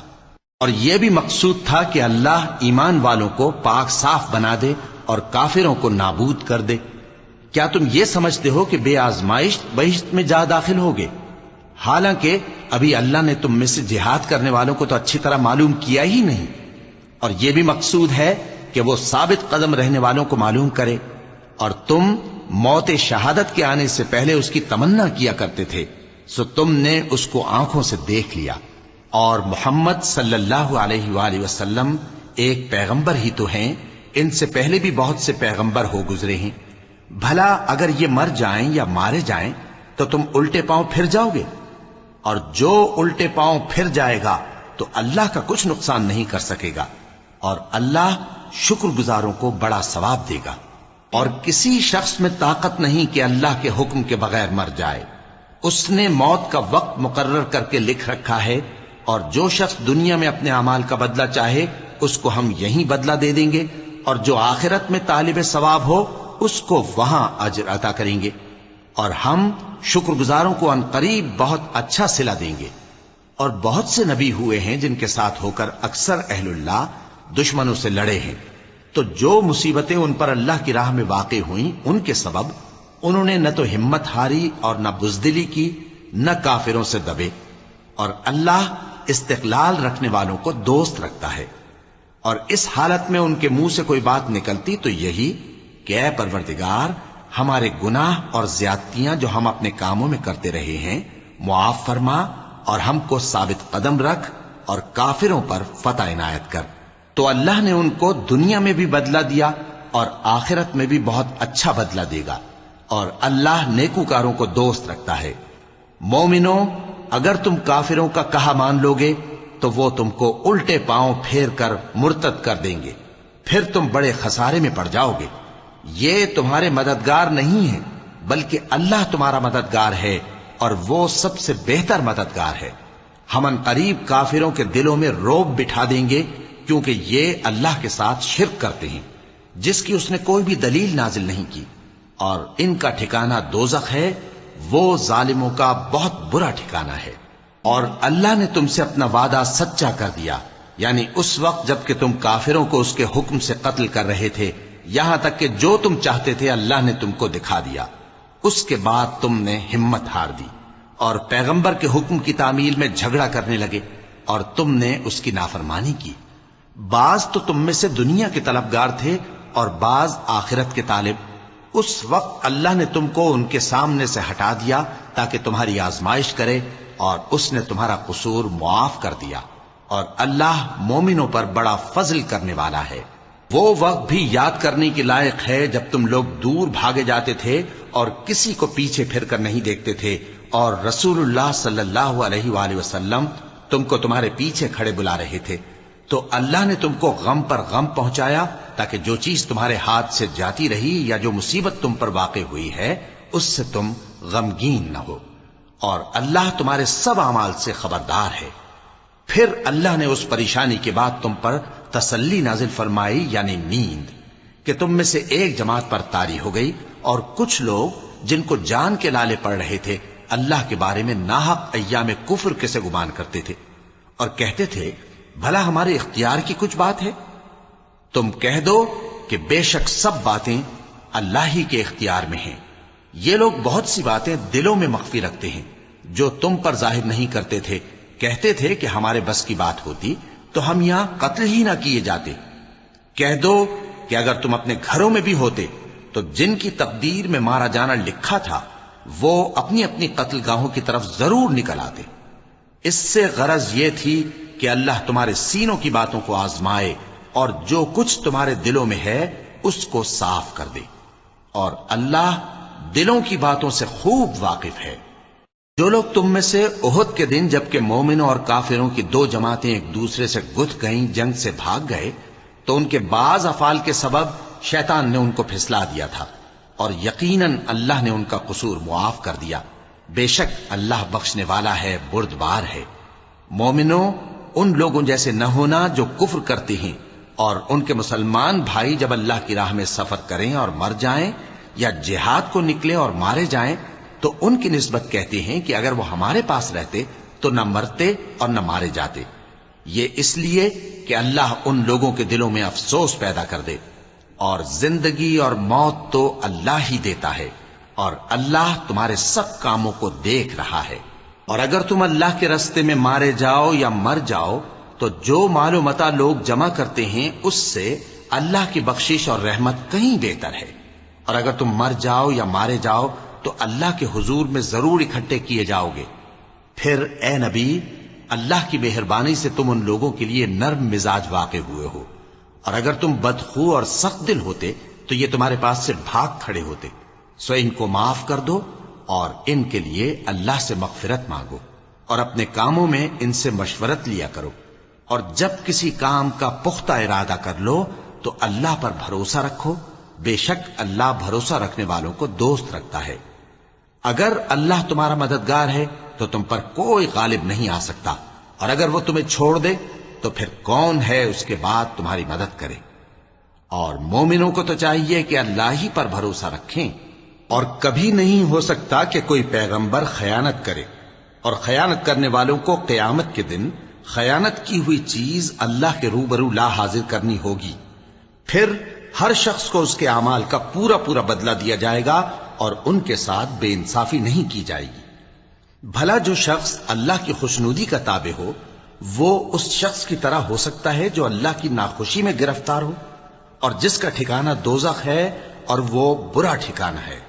اور یہ بھی مقصود تھا کہ اللہ ایمان والوں کو پاک صاف بنا دے اور کافروں کو نابود کر دے۔ کیا تم یہ سمجھتے ہو کہ بے آزمائش بہشت میں جا داخل ہوگے؟ حالانکہ ابھی اللہ نے تم میں سے جہاد کرنے والوں کو تو اچھی طرح معلوم کیا ہی نہیں، اور یہ بھی مقصود ہے کہ وہ ثابت قدم رہنے والوں کو معلوم کرے۔ اور تم موت شہادت کے آنے سے پہلے اس کی تمنا کیا کرتے تھے، سو تم نے اس کو آنکھوں سے دیکھ لیا۔ اور محمد صلی اللہ علیہ وآلہ وسلم ایک پیغمبر ہی تو ہیں، ان سے پہلے بھی بہت سے پیغمبر ہو گزرے ہیں۔ بھلا اگر یہ مر جائیں یا مارے جائیں تو تم الٹے پاؤں پھر جاؤ گے؟ اور جو الٹے پاؤں پھر جائے گا تو اللہ کا کچھ نقصان نہیں کر سکے گا، اور اللہ شکر گزاروں کو بڑا ثواب دے گا۔ اور کسی شخص میں طاقت نہیں کہ اللہ کے حکم کے بغیر مر جائے، اس نے موت کا وقت مقرر کر کے لکھ رکھا ہے، اور جو شخص دنیا میں اپنے اعمال کا بدلہ چاہے اس کو ہم یہیں بدلہ دے دیں گے، اور جو آخرت میں طالب ثواب ہو اس کو وہاں اجر عطا کریں گے، اور ہم شکر گزاروں کو عنقریب بہت اچھا صلہ دیں گے۔ اور بہت سے نبی ہوئے ہیں جن کے ساتھ ہو کر اکثر اہل اللہ دشمنوں سے لڑے ہیں، تو جو مصیبتیں ان پر اللہ کی راہ میں واقع ہوئیں ان کے سبب انہوں نے نہ تو ہمت ہاری اور نہ بزدلی کی، نہ کافروں سے دبے، اور اللہ استقلال رکھنے والوں کو دوست رکھتا ہے۔ اور اس حالت میں ان کے منہ سے کوئی بات نکلتی تو یہی کہ اے پروردگار، ہمارے گناہ اور زیادتیاں جو ہم اپنے کاموں میں کرتے رہے ہیں معاف فرما، اور ہم کو ثابت قدم رکھ، اور کافروں پر فتح عنایت کر۔ تو اللہ نے ان کو دنیا میں بھی بدلہ دیا اور آخرت میں بھی بہت اچھا بدلہ دے گا، اور اللہ نیکوکاروں کو دوست رکھتا ہے۔ مومنوں، اگر تم کافروں کا کہا مان لوگے تو وہ تم کو الٹے پاؤں پھیر کر مرتد کر دیں گے، پھر تم بڑے خسارے میں پڑ جاؤ گے۔ یہ تمہارے مددگار نہیں ہیں بلکہ اللہ تمہارا مددگار ہے، اور وہ سب سے بہتر مددگار ہے۔ ہم عنقریب کافروں کے دلوں میں رعب بٹھا دیں گے، کیونکہ یہ اللہ کے ساتھ شرک کرتے ہیں جس کی اس نے کوئی بھی دلیل نازل نہیں کی، اور ان کا ٹھکانہ دوزخ ہے، وہ ظالموں کا بہت برا ٹھکانہ ہے۔ اور اللہ نے تم سے اپنا وعدہ سچا کر دیا، یعنی اس وقت جب کہ تم کافروں کو اس کے حکم سے قتل کر رہے تھے، یہاں تک کہ جو تم چاہتے تھے اللہ نے تم کو دکھا دیا۔ اس کے بعد تم نے ہمت ہار دی اور پیغمبر کے حکم کی تعمیل میں جھگڑا کرنے لگے، اور تم نے اس کی نافرمانی کی۔ بعض تو تم میں سے دنیا کے طلبگار تھے اور بعض آخرت کے طالب۔ اس وقت اللہ نے تم کو ان کے سامنے سے ہٹا دیا تاکہ تمہاری آزمائش کرے، اور اس نے تمہارا قصور معاف کر دیا، اور اللہ مومنوں پر بڑا فضل کرنے والا ہے۔ وہ وقت بھی یاد کرنے کے لائق ہے جب تم لوگ دور بھاگے جاتے تھے اور کسی کو پیچھے پھر کر نہیں دیکھتے تھے، اور رسول اللہ صلی اللہ علیہ وآلہ وسلم تم کو تمہارے پیچھے کھڑے بلا رہے تھے، تو اللہ نے تم کو غم پر غم پہنچایا تاکہ جو چیز تمہارے ہاتھ سے جاتی رہی یا جو مصیبت تم پر واقع ہوئی ہے اس سے تم غمگین نہ ہو، اور اللہ تمہارے سب اعمال سے خبردار ہے۔ پھر اللہ نے اس پریشانی کے بعد تم پر تسلی نازل فرمائی، یعنی نیند، کہ تم میں سے ایک جماعت پر طاری ہو گئی، اور کچھ لوگ جن کو جان کے لالے پڑ رہے تھے اللہ کے بارے میں ناحق ایام کفر کے سے گمان کرتے تھے، اور کہتے تھے بھلا ہمارے اختیار کی کچھ بات ہے؟ تم کہہ دو کہ بے شک سب باتیں اللہ ہی کے اختیار میں ہیں۔ یہ لوگ بہت سی باتیں دلوں میں مخفی رکھتے ہیں جو تم پر ظاہر نہیں کرتے تھے، کہتے تھے کہ ہمارے بس کی بات ہوتی تو ہم یہاں قتل ہی نہ کیے جاتے۔ کہہ دو کہ اگر تم اپنے گھروں میں بھی ہوتے تو جن کی تقدیر میں مارا جانا لکھا تھا وہ اپنی اپنی قتل گاہوں کی طرف ضرور نکل آتے۔ اس سے غرض یہ تھی کہ اللہ تمہارے سینوں کی باتوں کو آزمائے اور جو کچھ تمہارے دلوں میں ہے اس کو صاف کر دے، اور اللہ دلوں کی باتوں سے خوب واقف ہے۔ جو لوگ تم میں سے احد کے دن جبکہ مومنوں اور کافروں کی دو جماعتیں ایک دوسرے سے گتھ گئیں جنگ سے بھاگ گئے تو ان کے بعض افعال کے سبب شیطان نے ان کو پھسلا دیا تھا، اور یقیناً اللہ نے ان کا قصور معاف کر دیا۔ بے شک اللہ بخشنے والا ہے، بردبار ہے۔ مومنوں، ان لوگوں جیسے نہ ہونا جو کفر کرتے ہیں، اور ان کے مسلمان بھائی جب اللہ کی راہ میں سفر کریں اور مر جائیں یا جہاد کو نکلے اور مارے جائیں تو ان کی نسبت کہتے ہیں کہ اگر وہ ہمارے پاس رہتے تو نہ مرتے اور نہ مارے جاتے، یہ اس لیے کہ اللہ ان لوگوں کے دلوں میں افسوس پیدا کر دے، اور زندگی اور موت تو اللہ ہی دیتا ہے، اور اللہ تمہارے سب کاموں کو دیکھ رہا ہے۔ اور اگر تم اللہ کے راستے میں مارے جاؤ یا مر جاؤ تو جو مال و متاع لوگ جمع کرتے ہیں اس سے اللہ کی بخشش اور رحمت کہیں بہتر ہے، اور اگر تم مر جاؤ یا مارے جاؤ تو اللہ کے حضور میں ضرور اکٹھے کیے جاؤ گے۔ پھر اے نبی، اللہ کی مہربانی سے تم ان لوگوں کے لیے نرم مزاج واقع ہوئے ہو، اور اگر تم بدخو اور سخت دل ہوتے تو یہ تمہارے پاس سے بھاگ کھڑے ہوتے، سو ان کو معاف کر دو اور ان کے لیے اللہ سے مغفرت مانگو، اور اپنے کاموں میں ان سے مشورت لیا کرو، اور جب کسی کام کا پختہ ارادہ کر لو تو اللہ پر بھروسہ رکھو، بے شک اللہ بھروسہ رکھنے والوں کو دوست رکھتا ہے۔ اگر اللہ تمہارا مددگار ہے تو تم پر کوئی غالب نہیں آ سکتا، اور اگر وہ تمہیں چھوڑ دے تو پھر کون ہے اس کے بعد تمہاری مدد کرے؟ اور مومنوں کو تو چاہیے کہ اللہ ہی پر بھروسہ رکھیں، اور کبھی نہیں ہو سکتا کہ کوئی پیغمبر خیانت کرے، اور خیانت کرنے والوں کو قیامت کے دن خیانت کی ہوئی چیز اللہ کے روبرو لا حاضر کرنی ہوگی، پھر ہر شخص کو اس کے اعمال کا پورا پورا بدلہ دیا جائے گا، اور ان کے ساتھ بے انصافی نہیں کی جائے گی۔ بھلا جو شخص اللہ کی خوشنودی کا تابع ہو وہ اس شخص کی طرح ہو سکتا ہے جو اللہ کی ناخوشی میں گرفتار ہو، اور جس کا ٹھکانہ دوزخ ہے اور وہ برا ٹھکانہ ہے۔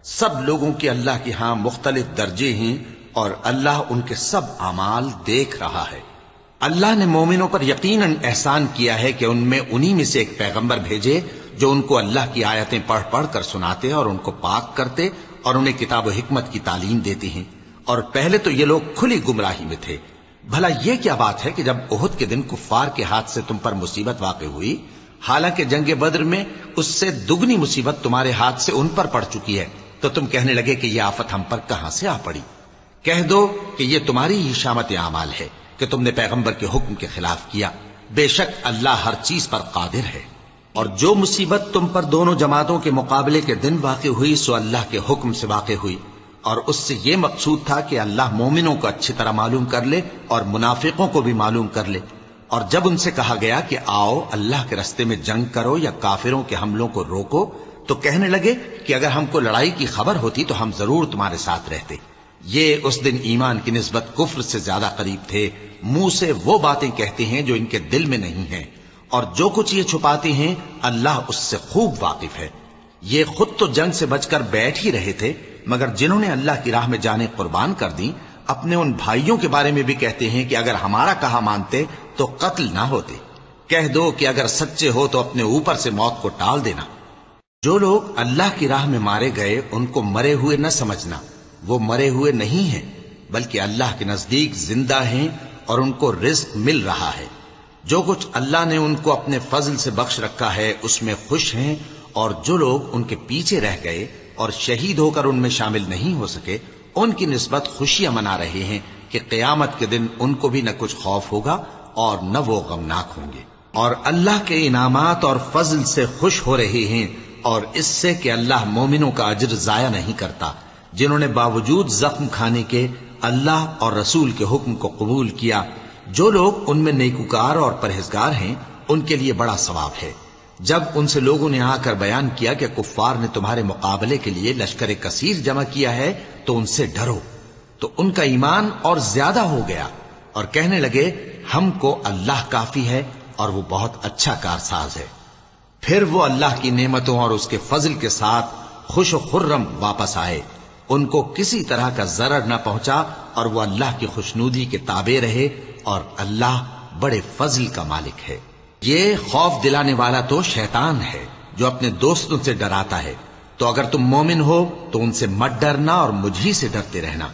سب لوگوں کے اللہ کے ہاں مختلف درجے ہیں، اور اللہ ان کے سب اعمال دیکھ رہا ہے۔ اللہ نے مومنوں پر یقیناً احسان کیا ہے کہ ان میں انہی میں سے ایک پیغمبر بھیجے جو ان کو اللہ کی آیتیں پڑھ پڑھ کر سناتے اور ان کو پاک کرتے اور انہیں کتاب و حکمت کی تعلیم دیتے ہیں، اور پہلے تو یہ لوگ کھلی گمراہی میں تھے۔ بھلا یہ کیا بات ہے کہ جب احد کے دن کفار کے ہاتھ سے تم پر مصیبت واقع ہوئی، حالانکہ جنگ بدر میں اس سے دگنی مصیبت تمہارے ہاتھ سے ان پر پڑ چکی ہے، تو تم کہنے لگے کہ یہ آفت ہم پر کہاں سے آ پڑی؟ کہہ دو کہ یہ تمہاری ہی شامت اعمال ہے کہ تم نے پیغمبر کے حکم کے خلاف کیا، بے شک اللہ ہر چیز پر قادر ہے۔ اور جو مصیبت تم پر دونوں جماعتوں کے مقابلے کے دن واقع ہوئی سو اللہ کے حکم سے واقع ہوئی، اور اس سے یہ مقصود تھا کہ اللہ مومنوں کو اچھی طرح معلوم کر لے اور منافقوں کو بھی معلوم کر لے۔ اور جب ان سے کہا گیا کہ آؤ اللہ کے راستے میں جنگ کرو یا کافروں کے حملوں کو روکو، تو کہنے لگے کہ اگر ہم کو لڑائی کی خبر ہوتی تو ہم ضرور تمہارے ساتھ رہتے۔ یہ اس دن ایمان کی نسبت کفر سے زیادہ قریب تھے، منہ سے وہ باتیں کہتے ہیں جو ان کے دل میں نہیں ہیں، اور جو کچھ یہ چھپاتے ہیں اللہ اس سے خوب واقف ہے۔ یہ خود تو جنگ سے بچ کر بیٹھ ہی رہے تھے، مگر جنہوں نے اللہ کی راہ میں جانیں قربان کر دیں اپنے ان بھائیوں کے بارے میں بھی کہتے ہیں کہ اگر ہمارا کہا مانتے تو قتل نہ ہوتے۔ کہہ دو کہ اگر سچے ہو تو اپنے اوپر سے موت کو ٹال دینا۔ جو لوگ اللہ کی راہ میں مارے گئے ان کو مرے ہوئے نہ سمجھنا، وہ مرے ہوئے نہیں ہیں بلکہ اللہ کے نزدیک زندہ ہیں اور ان کو رزق مل رہا ہے۔ جو کچھ اللہ نے ان کو اپنے فضل سے بخش رکھا ہے اس میں خوش ہیں، اور جو لوگ ان کے پیچھے رہ گئے اور شہید ہو کر ان میں شامل نہیں ہو سکے، ان کی نسبت خوشیاں منا رہے ہیں کہ قیامت کے دن ان کو بھی نہ کچھ خوف ہوگا اور نہ وہ غمناک ہوں گے، اور اللہ کے انعامات اور فضل سے خوش ہو رہے ہیں، اور اس سے کہ اللہ مومنوں کا اجر ضائع نہیں کرتا، جنہوں نے باوجود زخم کھانے کے اللہ اور رسول کے حکم کو قبول کیا۔ جو لوگ ان میں نیکوکار اور پرہیزگار ہیں ان کے لیے بڑا ثواب ہے۔ جب ان سے لوگوں نے آ کر بیان کیا کہ کفار نے تمہارے مقابلے کے لیے لشکر کثیر جمع کیا ہے تو ان سے ڈرو، تو ان کا ایمان اور زیادہ ہو گیا اور کہنے لگے ہم کو اللہ کافی ہے اور وہ بہت اچھا کارساز ہے۔ پھر وہ اللہ کی نعمتوں اور اس کے فضل کے ساتھ خوش و خرم واپس آئے، ان کو کسی طرح کا ضرر نہ پہنچا اور وہ اللہ کی خوشنودی کے تابع رہے، اور اللہ بڑے فضل کا مالک ہے۔ یہ خوف دلانے والا تو شیطان ہے جو اپنے دوستوں سے ڈراتا ہے، تو اگر تم مومن ہو تو ان سے مت ڈرنا اور مجھ ہی سے ڈرتے رہنا،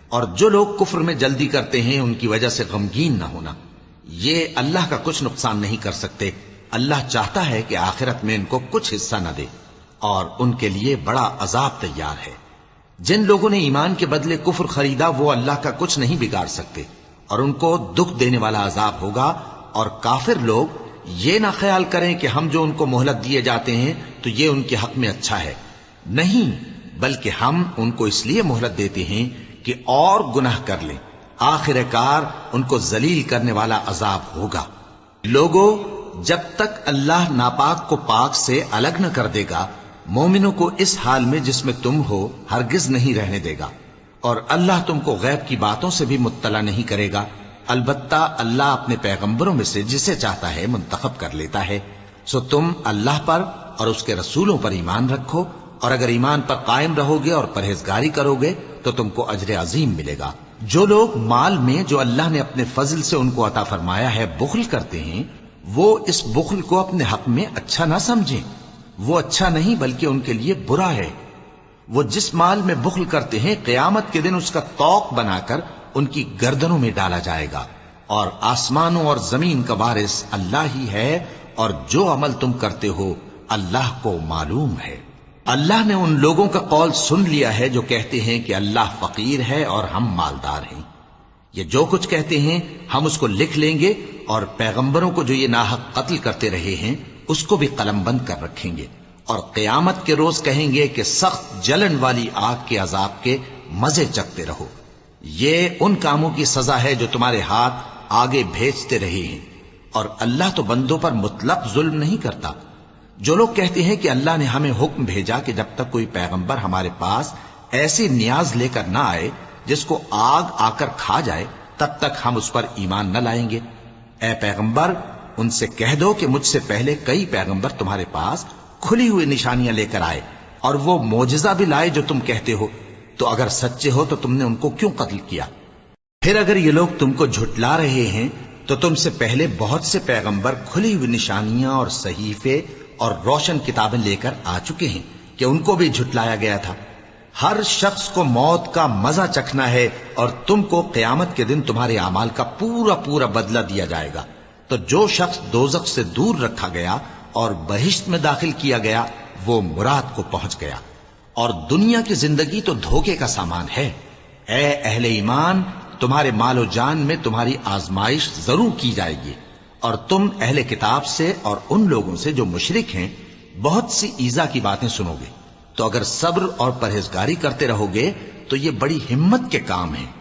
اور جو لوگ کفر میں جلدی کرتے ہیں ان کی وجہ سے غمگین نہ ہونا، یہ اللہ کا کچھ نقصان نہیں کر سکتے۔ اللہ چاہتا ہے کہ آخرت میں ان کو کچھ حصہ نہ دے، اور ان کے لیے بڑا عذاب تیار ہے۔ جن لوگوں نے ایمان کے بدلے کفر خریدا وہ اللہ کا کچھ نہیں بگاڑ سکتے، اور ان کو دکھ دینے والا عذاب ہوگا۔ اور کافر لوگ یہ نہ خیال کریں کہ ہم جو ان کو مہلت دیے جاتے ہیں تو یہ ان کے حق میں اچھا ہے، نہیں، بلکہ ہم ان کو اس لیے مہلت دیتے ہیں کہ اور گناہ کر لیں، آخر کار ان کو ذلیل کرنے والا عذاب ہوگا۔ لوگوں، جب تک اللہ ناپاک کو پاک سے الگ نہ کر دے گا، مومنوں کو اس حال میں جس میں تم ہو ہرگز نہیں رہنے دے گا، اور اللہ تم کو غیب کی باتوں سے بھی مطلع نہیں کرے گا۔ البتہ اللہ اپنے پیغمبروں میں سے جسے چاہتا ہے منتخب کر لیتا ہے۔ سو تم اللہ پر اور اس کے رسولوں پر ایمان رکھو، اور اگر ایمان پر قائم رہو گے اور پرہیزگاری کرو گے تو تم کو اجر عظیم ملے گا۔ جو لوگ مال میں جو اللہ نے اپنے فضل سے ان کو عطا فرمایا ہے بخل کرتے ہیں، وہ اس بخل کو اپنے حق میں اچھا نہ سمجھیں، وہ اچھا نہیں بلکہ ان کے لیے برا ہے۔ وہ جس مال میں بخل کرتے ہیں قیامت کے دن اس کا طوق بنا کر ان کی گردنوں میں ڈالا جائے گا، اور آسمانوں اور زمین کا وارث اللہ ہی ہے، اور جو عمل تم کرتے ہو اللہ کو معلوم ہے۔ اللہ نے ان لوگوں کا قول سن لیا ہے جو کہتے ہیں کہ اللہ فقیر ہے اور ہم مالدار ہیں۔ یہ جو کچھ کہتے ہیں ہم اس کو لکھ لیں گے، اور پیغمبروں کو جو یہ ناحق قتل کرتے رہے ہیں اس کو بھی قلم بند کر رکھیں گے، اور قیامت کے روز کہیں گے کہ سخت جلن والی آگ کے عذاب کے مزے چکھتے رہو۔ یہ ان کاموں کی سزا ہے جو تمہارے ہاتھ آگے بھیجتے رہے ہیں، اور اللہ تو بندوں پر مطلق ظلم نہیں کرتا۔ جو لوگ کہتے ہیں کہ اللہ نے ہمیں حکم بھیجا کہ جب تک کوئی پیغمبر ہمارے پاس ایسی نیاز لے کر نہ آئے جس کو آگ آ کر کھا جائے تب تک ہم اس پر ایمان نہ لائیں گے، اے پیغمبر ان سے کہہ دو کہ مجھ سے پہلے کئی پیغمبر تمہارے پاس کھلی ہوئی نشانیاں لے کر آئے، اور وہ معجزہ بھی لائے جو تم کہتے ہو، تو اگر سچے ہو تو تم نے ان کو کیوں قتل کیا؟ پھر اگر یہ لوگ تم کو جھٹلا رہے ہیں تو تم سے پہلے بہت سے پیغمبر کھلی ہوئی نشانیاں اور صحیفے اور روشن کتابیں لے کر آ چکے ہیں کہ ان کو بھی جھٹلایا گیا تھا۔ ہر شخص کو موت کا مزہ چکھنا ہے، اور تم کو قیامت کے دن تمہارے اعمال کا پورا پورا بدلہ دیا جائے گا۔ تو جو شخص دوزخ سے دور رکھا گیا اور بہشت میں داخل کیا گیا وہ مراد کو پہنچ گیا، اور دنیا کی زندگی تو دھوکے کا سامان ہے۔ اے اہل ایمان، تمہارے مال و جان میں تمہاری آزمائش ضرور کی جائے گی، اور تم اہل کتاب سے اور ان لوگوں سے جو مشرک ہیں بہت سی ایذا کی باتیں سنو گے، تو اگر صبر اور پرہیزگاری کرتے رہو گے تو یہ بڑی ہمت کے کام ہیں۔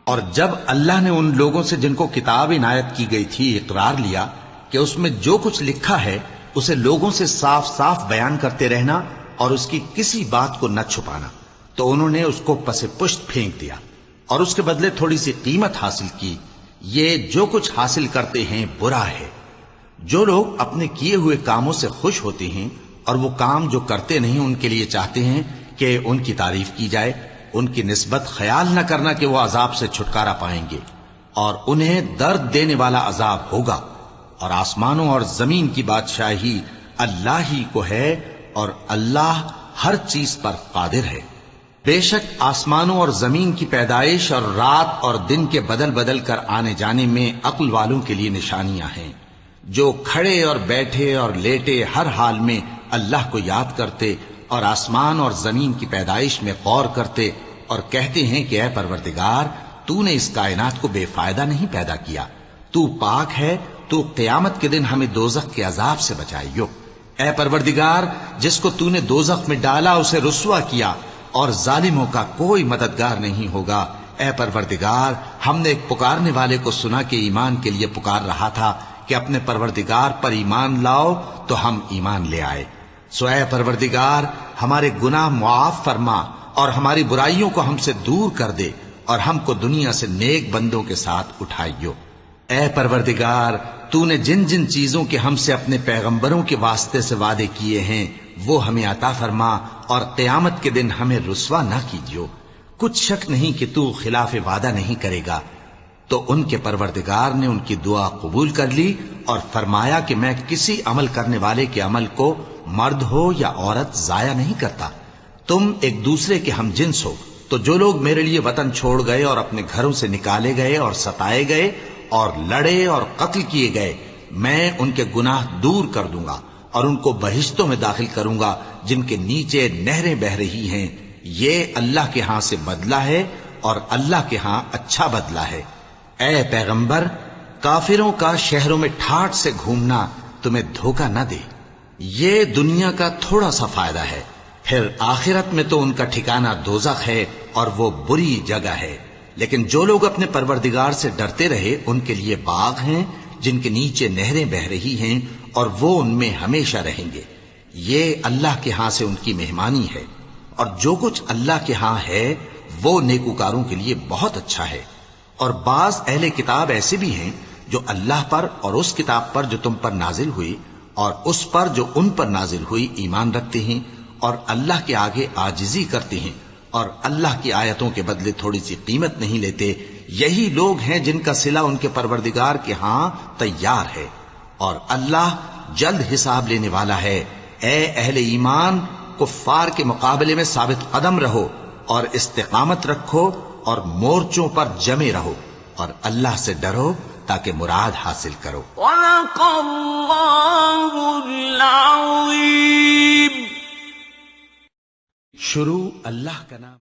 اور جب اللہ نے ان لوگوں سے جن کو کتاب عنایت کی گئی تھی اقرار لیا کہ اس میں جو کچھ لکھا ہے اسے لوگوں سے صاف صاف بیان کرتے رہنا اور اس کی کسی بات کو نہ چھپانا، تو انہوں نے اس کو پس پشت پھینک دیا اور اس کے بدلے تھوڑی سی قیمت حاصل کی۔ یہ جو کچھ حاصل کرتے ہیں برا ہے۔ جو لوگ اپنے کیے ہوئے کاموں سے خوش ہوتے ہیں اور وہ کام جو کرتے نہیں ان کے لیے چاہتے ہیں کہ ان کی تعریف کی جائے، ان کی نسبت خیال نہ کرنا کہ وہ عذاب سے چھٹکارا پائیں گے، اور انہیں درد دینے والا عذاب ہوگا۔ اور آسمانوں اور زمین کی بادشاہی اللہ ہی کو ہے، اور اللہ ہر چیز پر قادر ہے۔ بے شک آسمانوں اور زمین کی پیدائش اور رات اور دن کے بدل بدل کر آنے جانے میں عقل والوں کے لیے نشانیاں ہیں، جو کھڑے اور بیٹھے اور لیٹے ہر حال میں اللہ کو یاد کرتے اور آسمان اور زمین کی پیدائش میں غور کرتے اور کہتے ہیں کہ اے پروردگار، تو نے اس کائنات کو بے فائدہ نہیں پیدا کیا، تو پاک ہے، تو قیامت کے دن ہمیں دوزخ کے عذاب سے بچائیو۔ اے پروردگار، جس کو تو نے دوزخ میں ڈالا اسے رسوا کیا، اور ظالموں کا کوئی مددگار نہیں ہوگا۔ اے پروردگار، ہم نے ایک پکارنے والے کو سنا کہ ایمان کے لیے پکار رہا تھا کہ اپنے پروردگار پر ایمان لاؤ، تو ہم ایمان لے آئے۔ سو اے پروردگار، ہمارے گناہ معاف فرما اور ہماری برائیوں کو ہم سے دور کر دے، اور ہم کو دنیا سے نیک بندوں کے ساتھ اٹھائیو۔ اے پروردگار، تو نے جن جن چیزوں کے ہم سے اپنے پیغمبروں کے واسطے سے وعدے کیے ہیں وہ ہمیں عطا فرما، اور قیامت کے دن ہمیں رسوا نہ کیجیو۔ کچھ شک نہیں کہ تو خلاف وعدہ نہیں کرے گا۔ تو ان کے پروردگار نے ان کی دعا قبول کر لی اور فرمایا کہ میں کسی عمل کرنے والے کے عمل کو مرد ہو یا عورت ضائع نہیں کرتا۔ تم ایک دوسرے کے ہم جنس ہو، تو جو لوگ میرے لیے وطن چھوڑ گئے اور اپنے گھروں سے نکالے گئے اور ستائے گئے اور لڑے اور قتل کیے گئے، میں ان کے گناہ دور کر دوں گا اور ان کو بہشتوں میں داخل کروں گا جن کے نیچے نہریں بہ رہی ہیں۔ یہ اللہ کے ہاں سے بدلہ ہے اور اللہ کے ہاں اچھا بدلہ ہے۔ اے پیغمبر، کافروں کا شہروں میں ٹھاٹ سے گھومنا تمہیں دھوکہ نہ دے، یہ دنیا کا تھوڑا سا فائدہ ہے، پھر آخرت میں تو ان کا ٹھکانہ دوزخ ہے اور وہ بری جگہ ہے۔ لیکن جو لوگ اپنے پروردگار سے ڈرتے رہے ان کے لیے باغ ہیں جن کے نیچے نہریں بہ رہی ہیں، اور وہ ان میں ہمیشہ رہیں گے۔ یہ اللہ کے ہاں سے ان کی مہمانی ہے، اور جو کچھ اللہ کے ہاں ہے وہ نیکوکاروں کے لیے بہت اچھا ہے۔ اور بعض اہل کتاب ایسے بھی ہیں جو اللہ پر اور اس کتاب پر جو تم پر نازل ہوئی اور اس پر جو ان پر نازل ہوئی ایمان رکھتے ہیں، اور اللہ کے آگے عاجزی کرتے ہیں، اور اللہ کی آیتوں کے بدلے تھوڑی سی قیمت نہیں لیتے۔ یہی لوگ ہیں جن کا صلہ ان کے پروردگار کے ہاں تیار ہے، اور اللہ جلد حساب لینے والا ہے۔ اے اہل ایمان، کفار کے مقابلے میں ثابت قدم رہو اور استقامت رکھو اور مورچوں پر جمے رہو، اور اللہ سے ڈرو تاکہ مراد حاصل کرو۔ صدق اللہ العظیم۔ شروع اللہ کا نام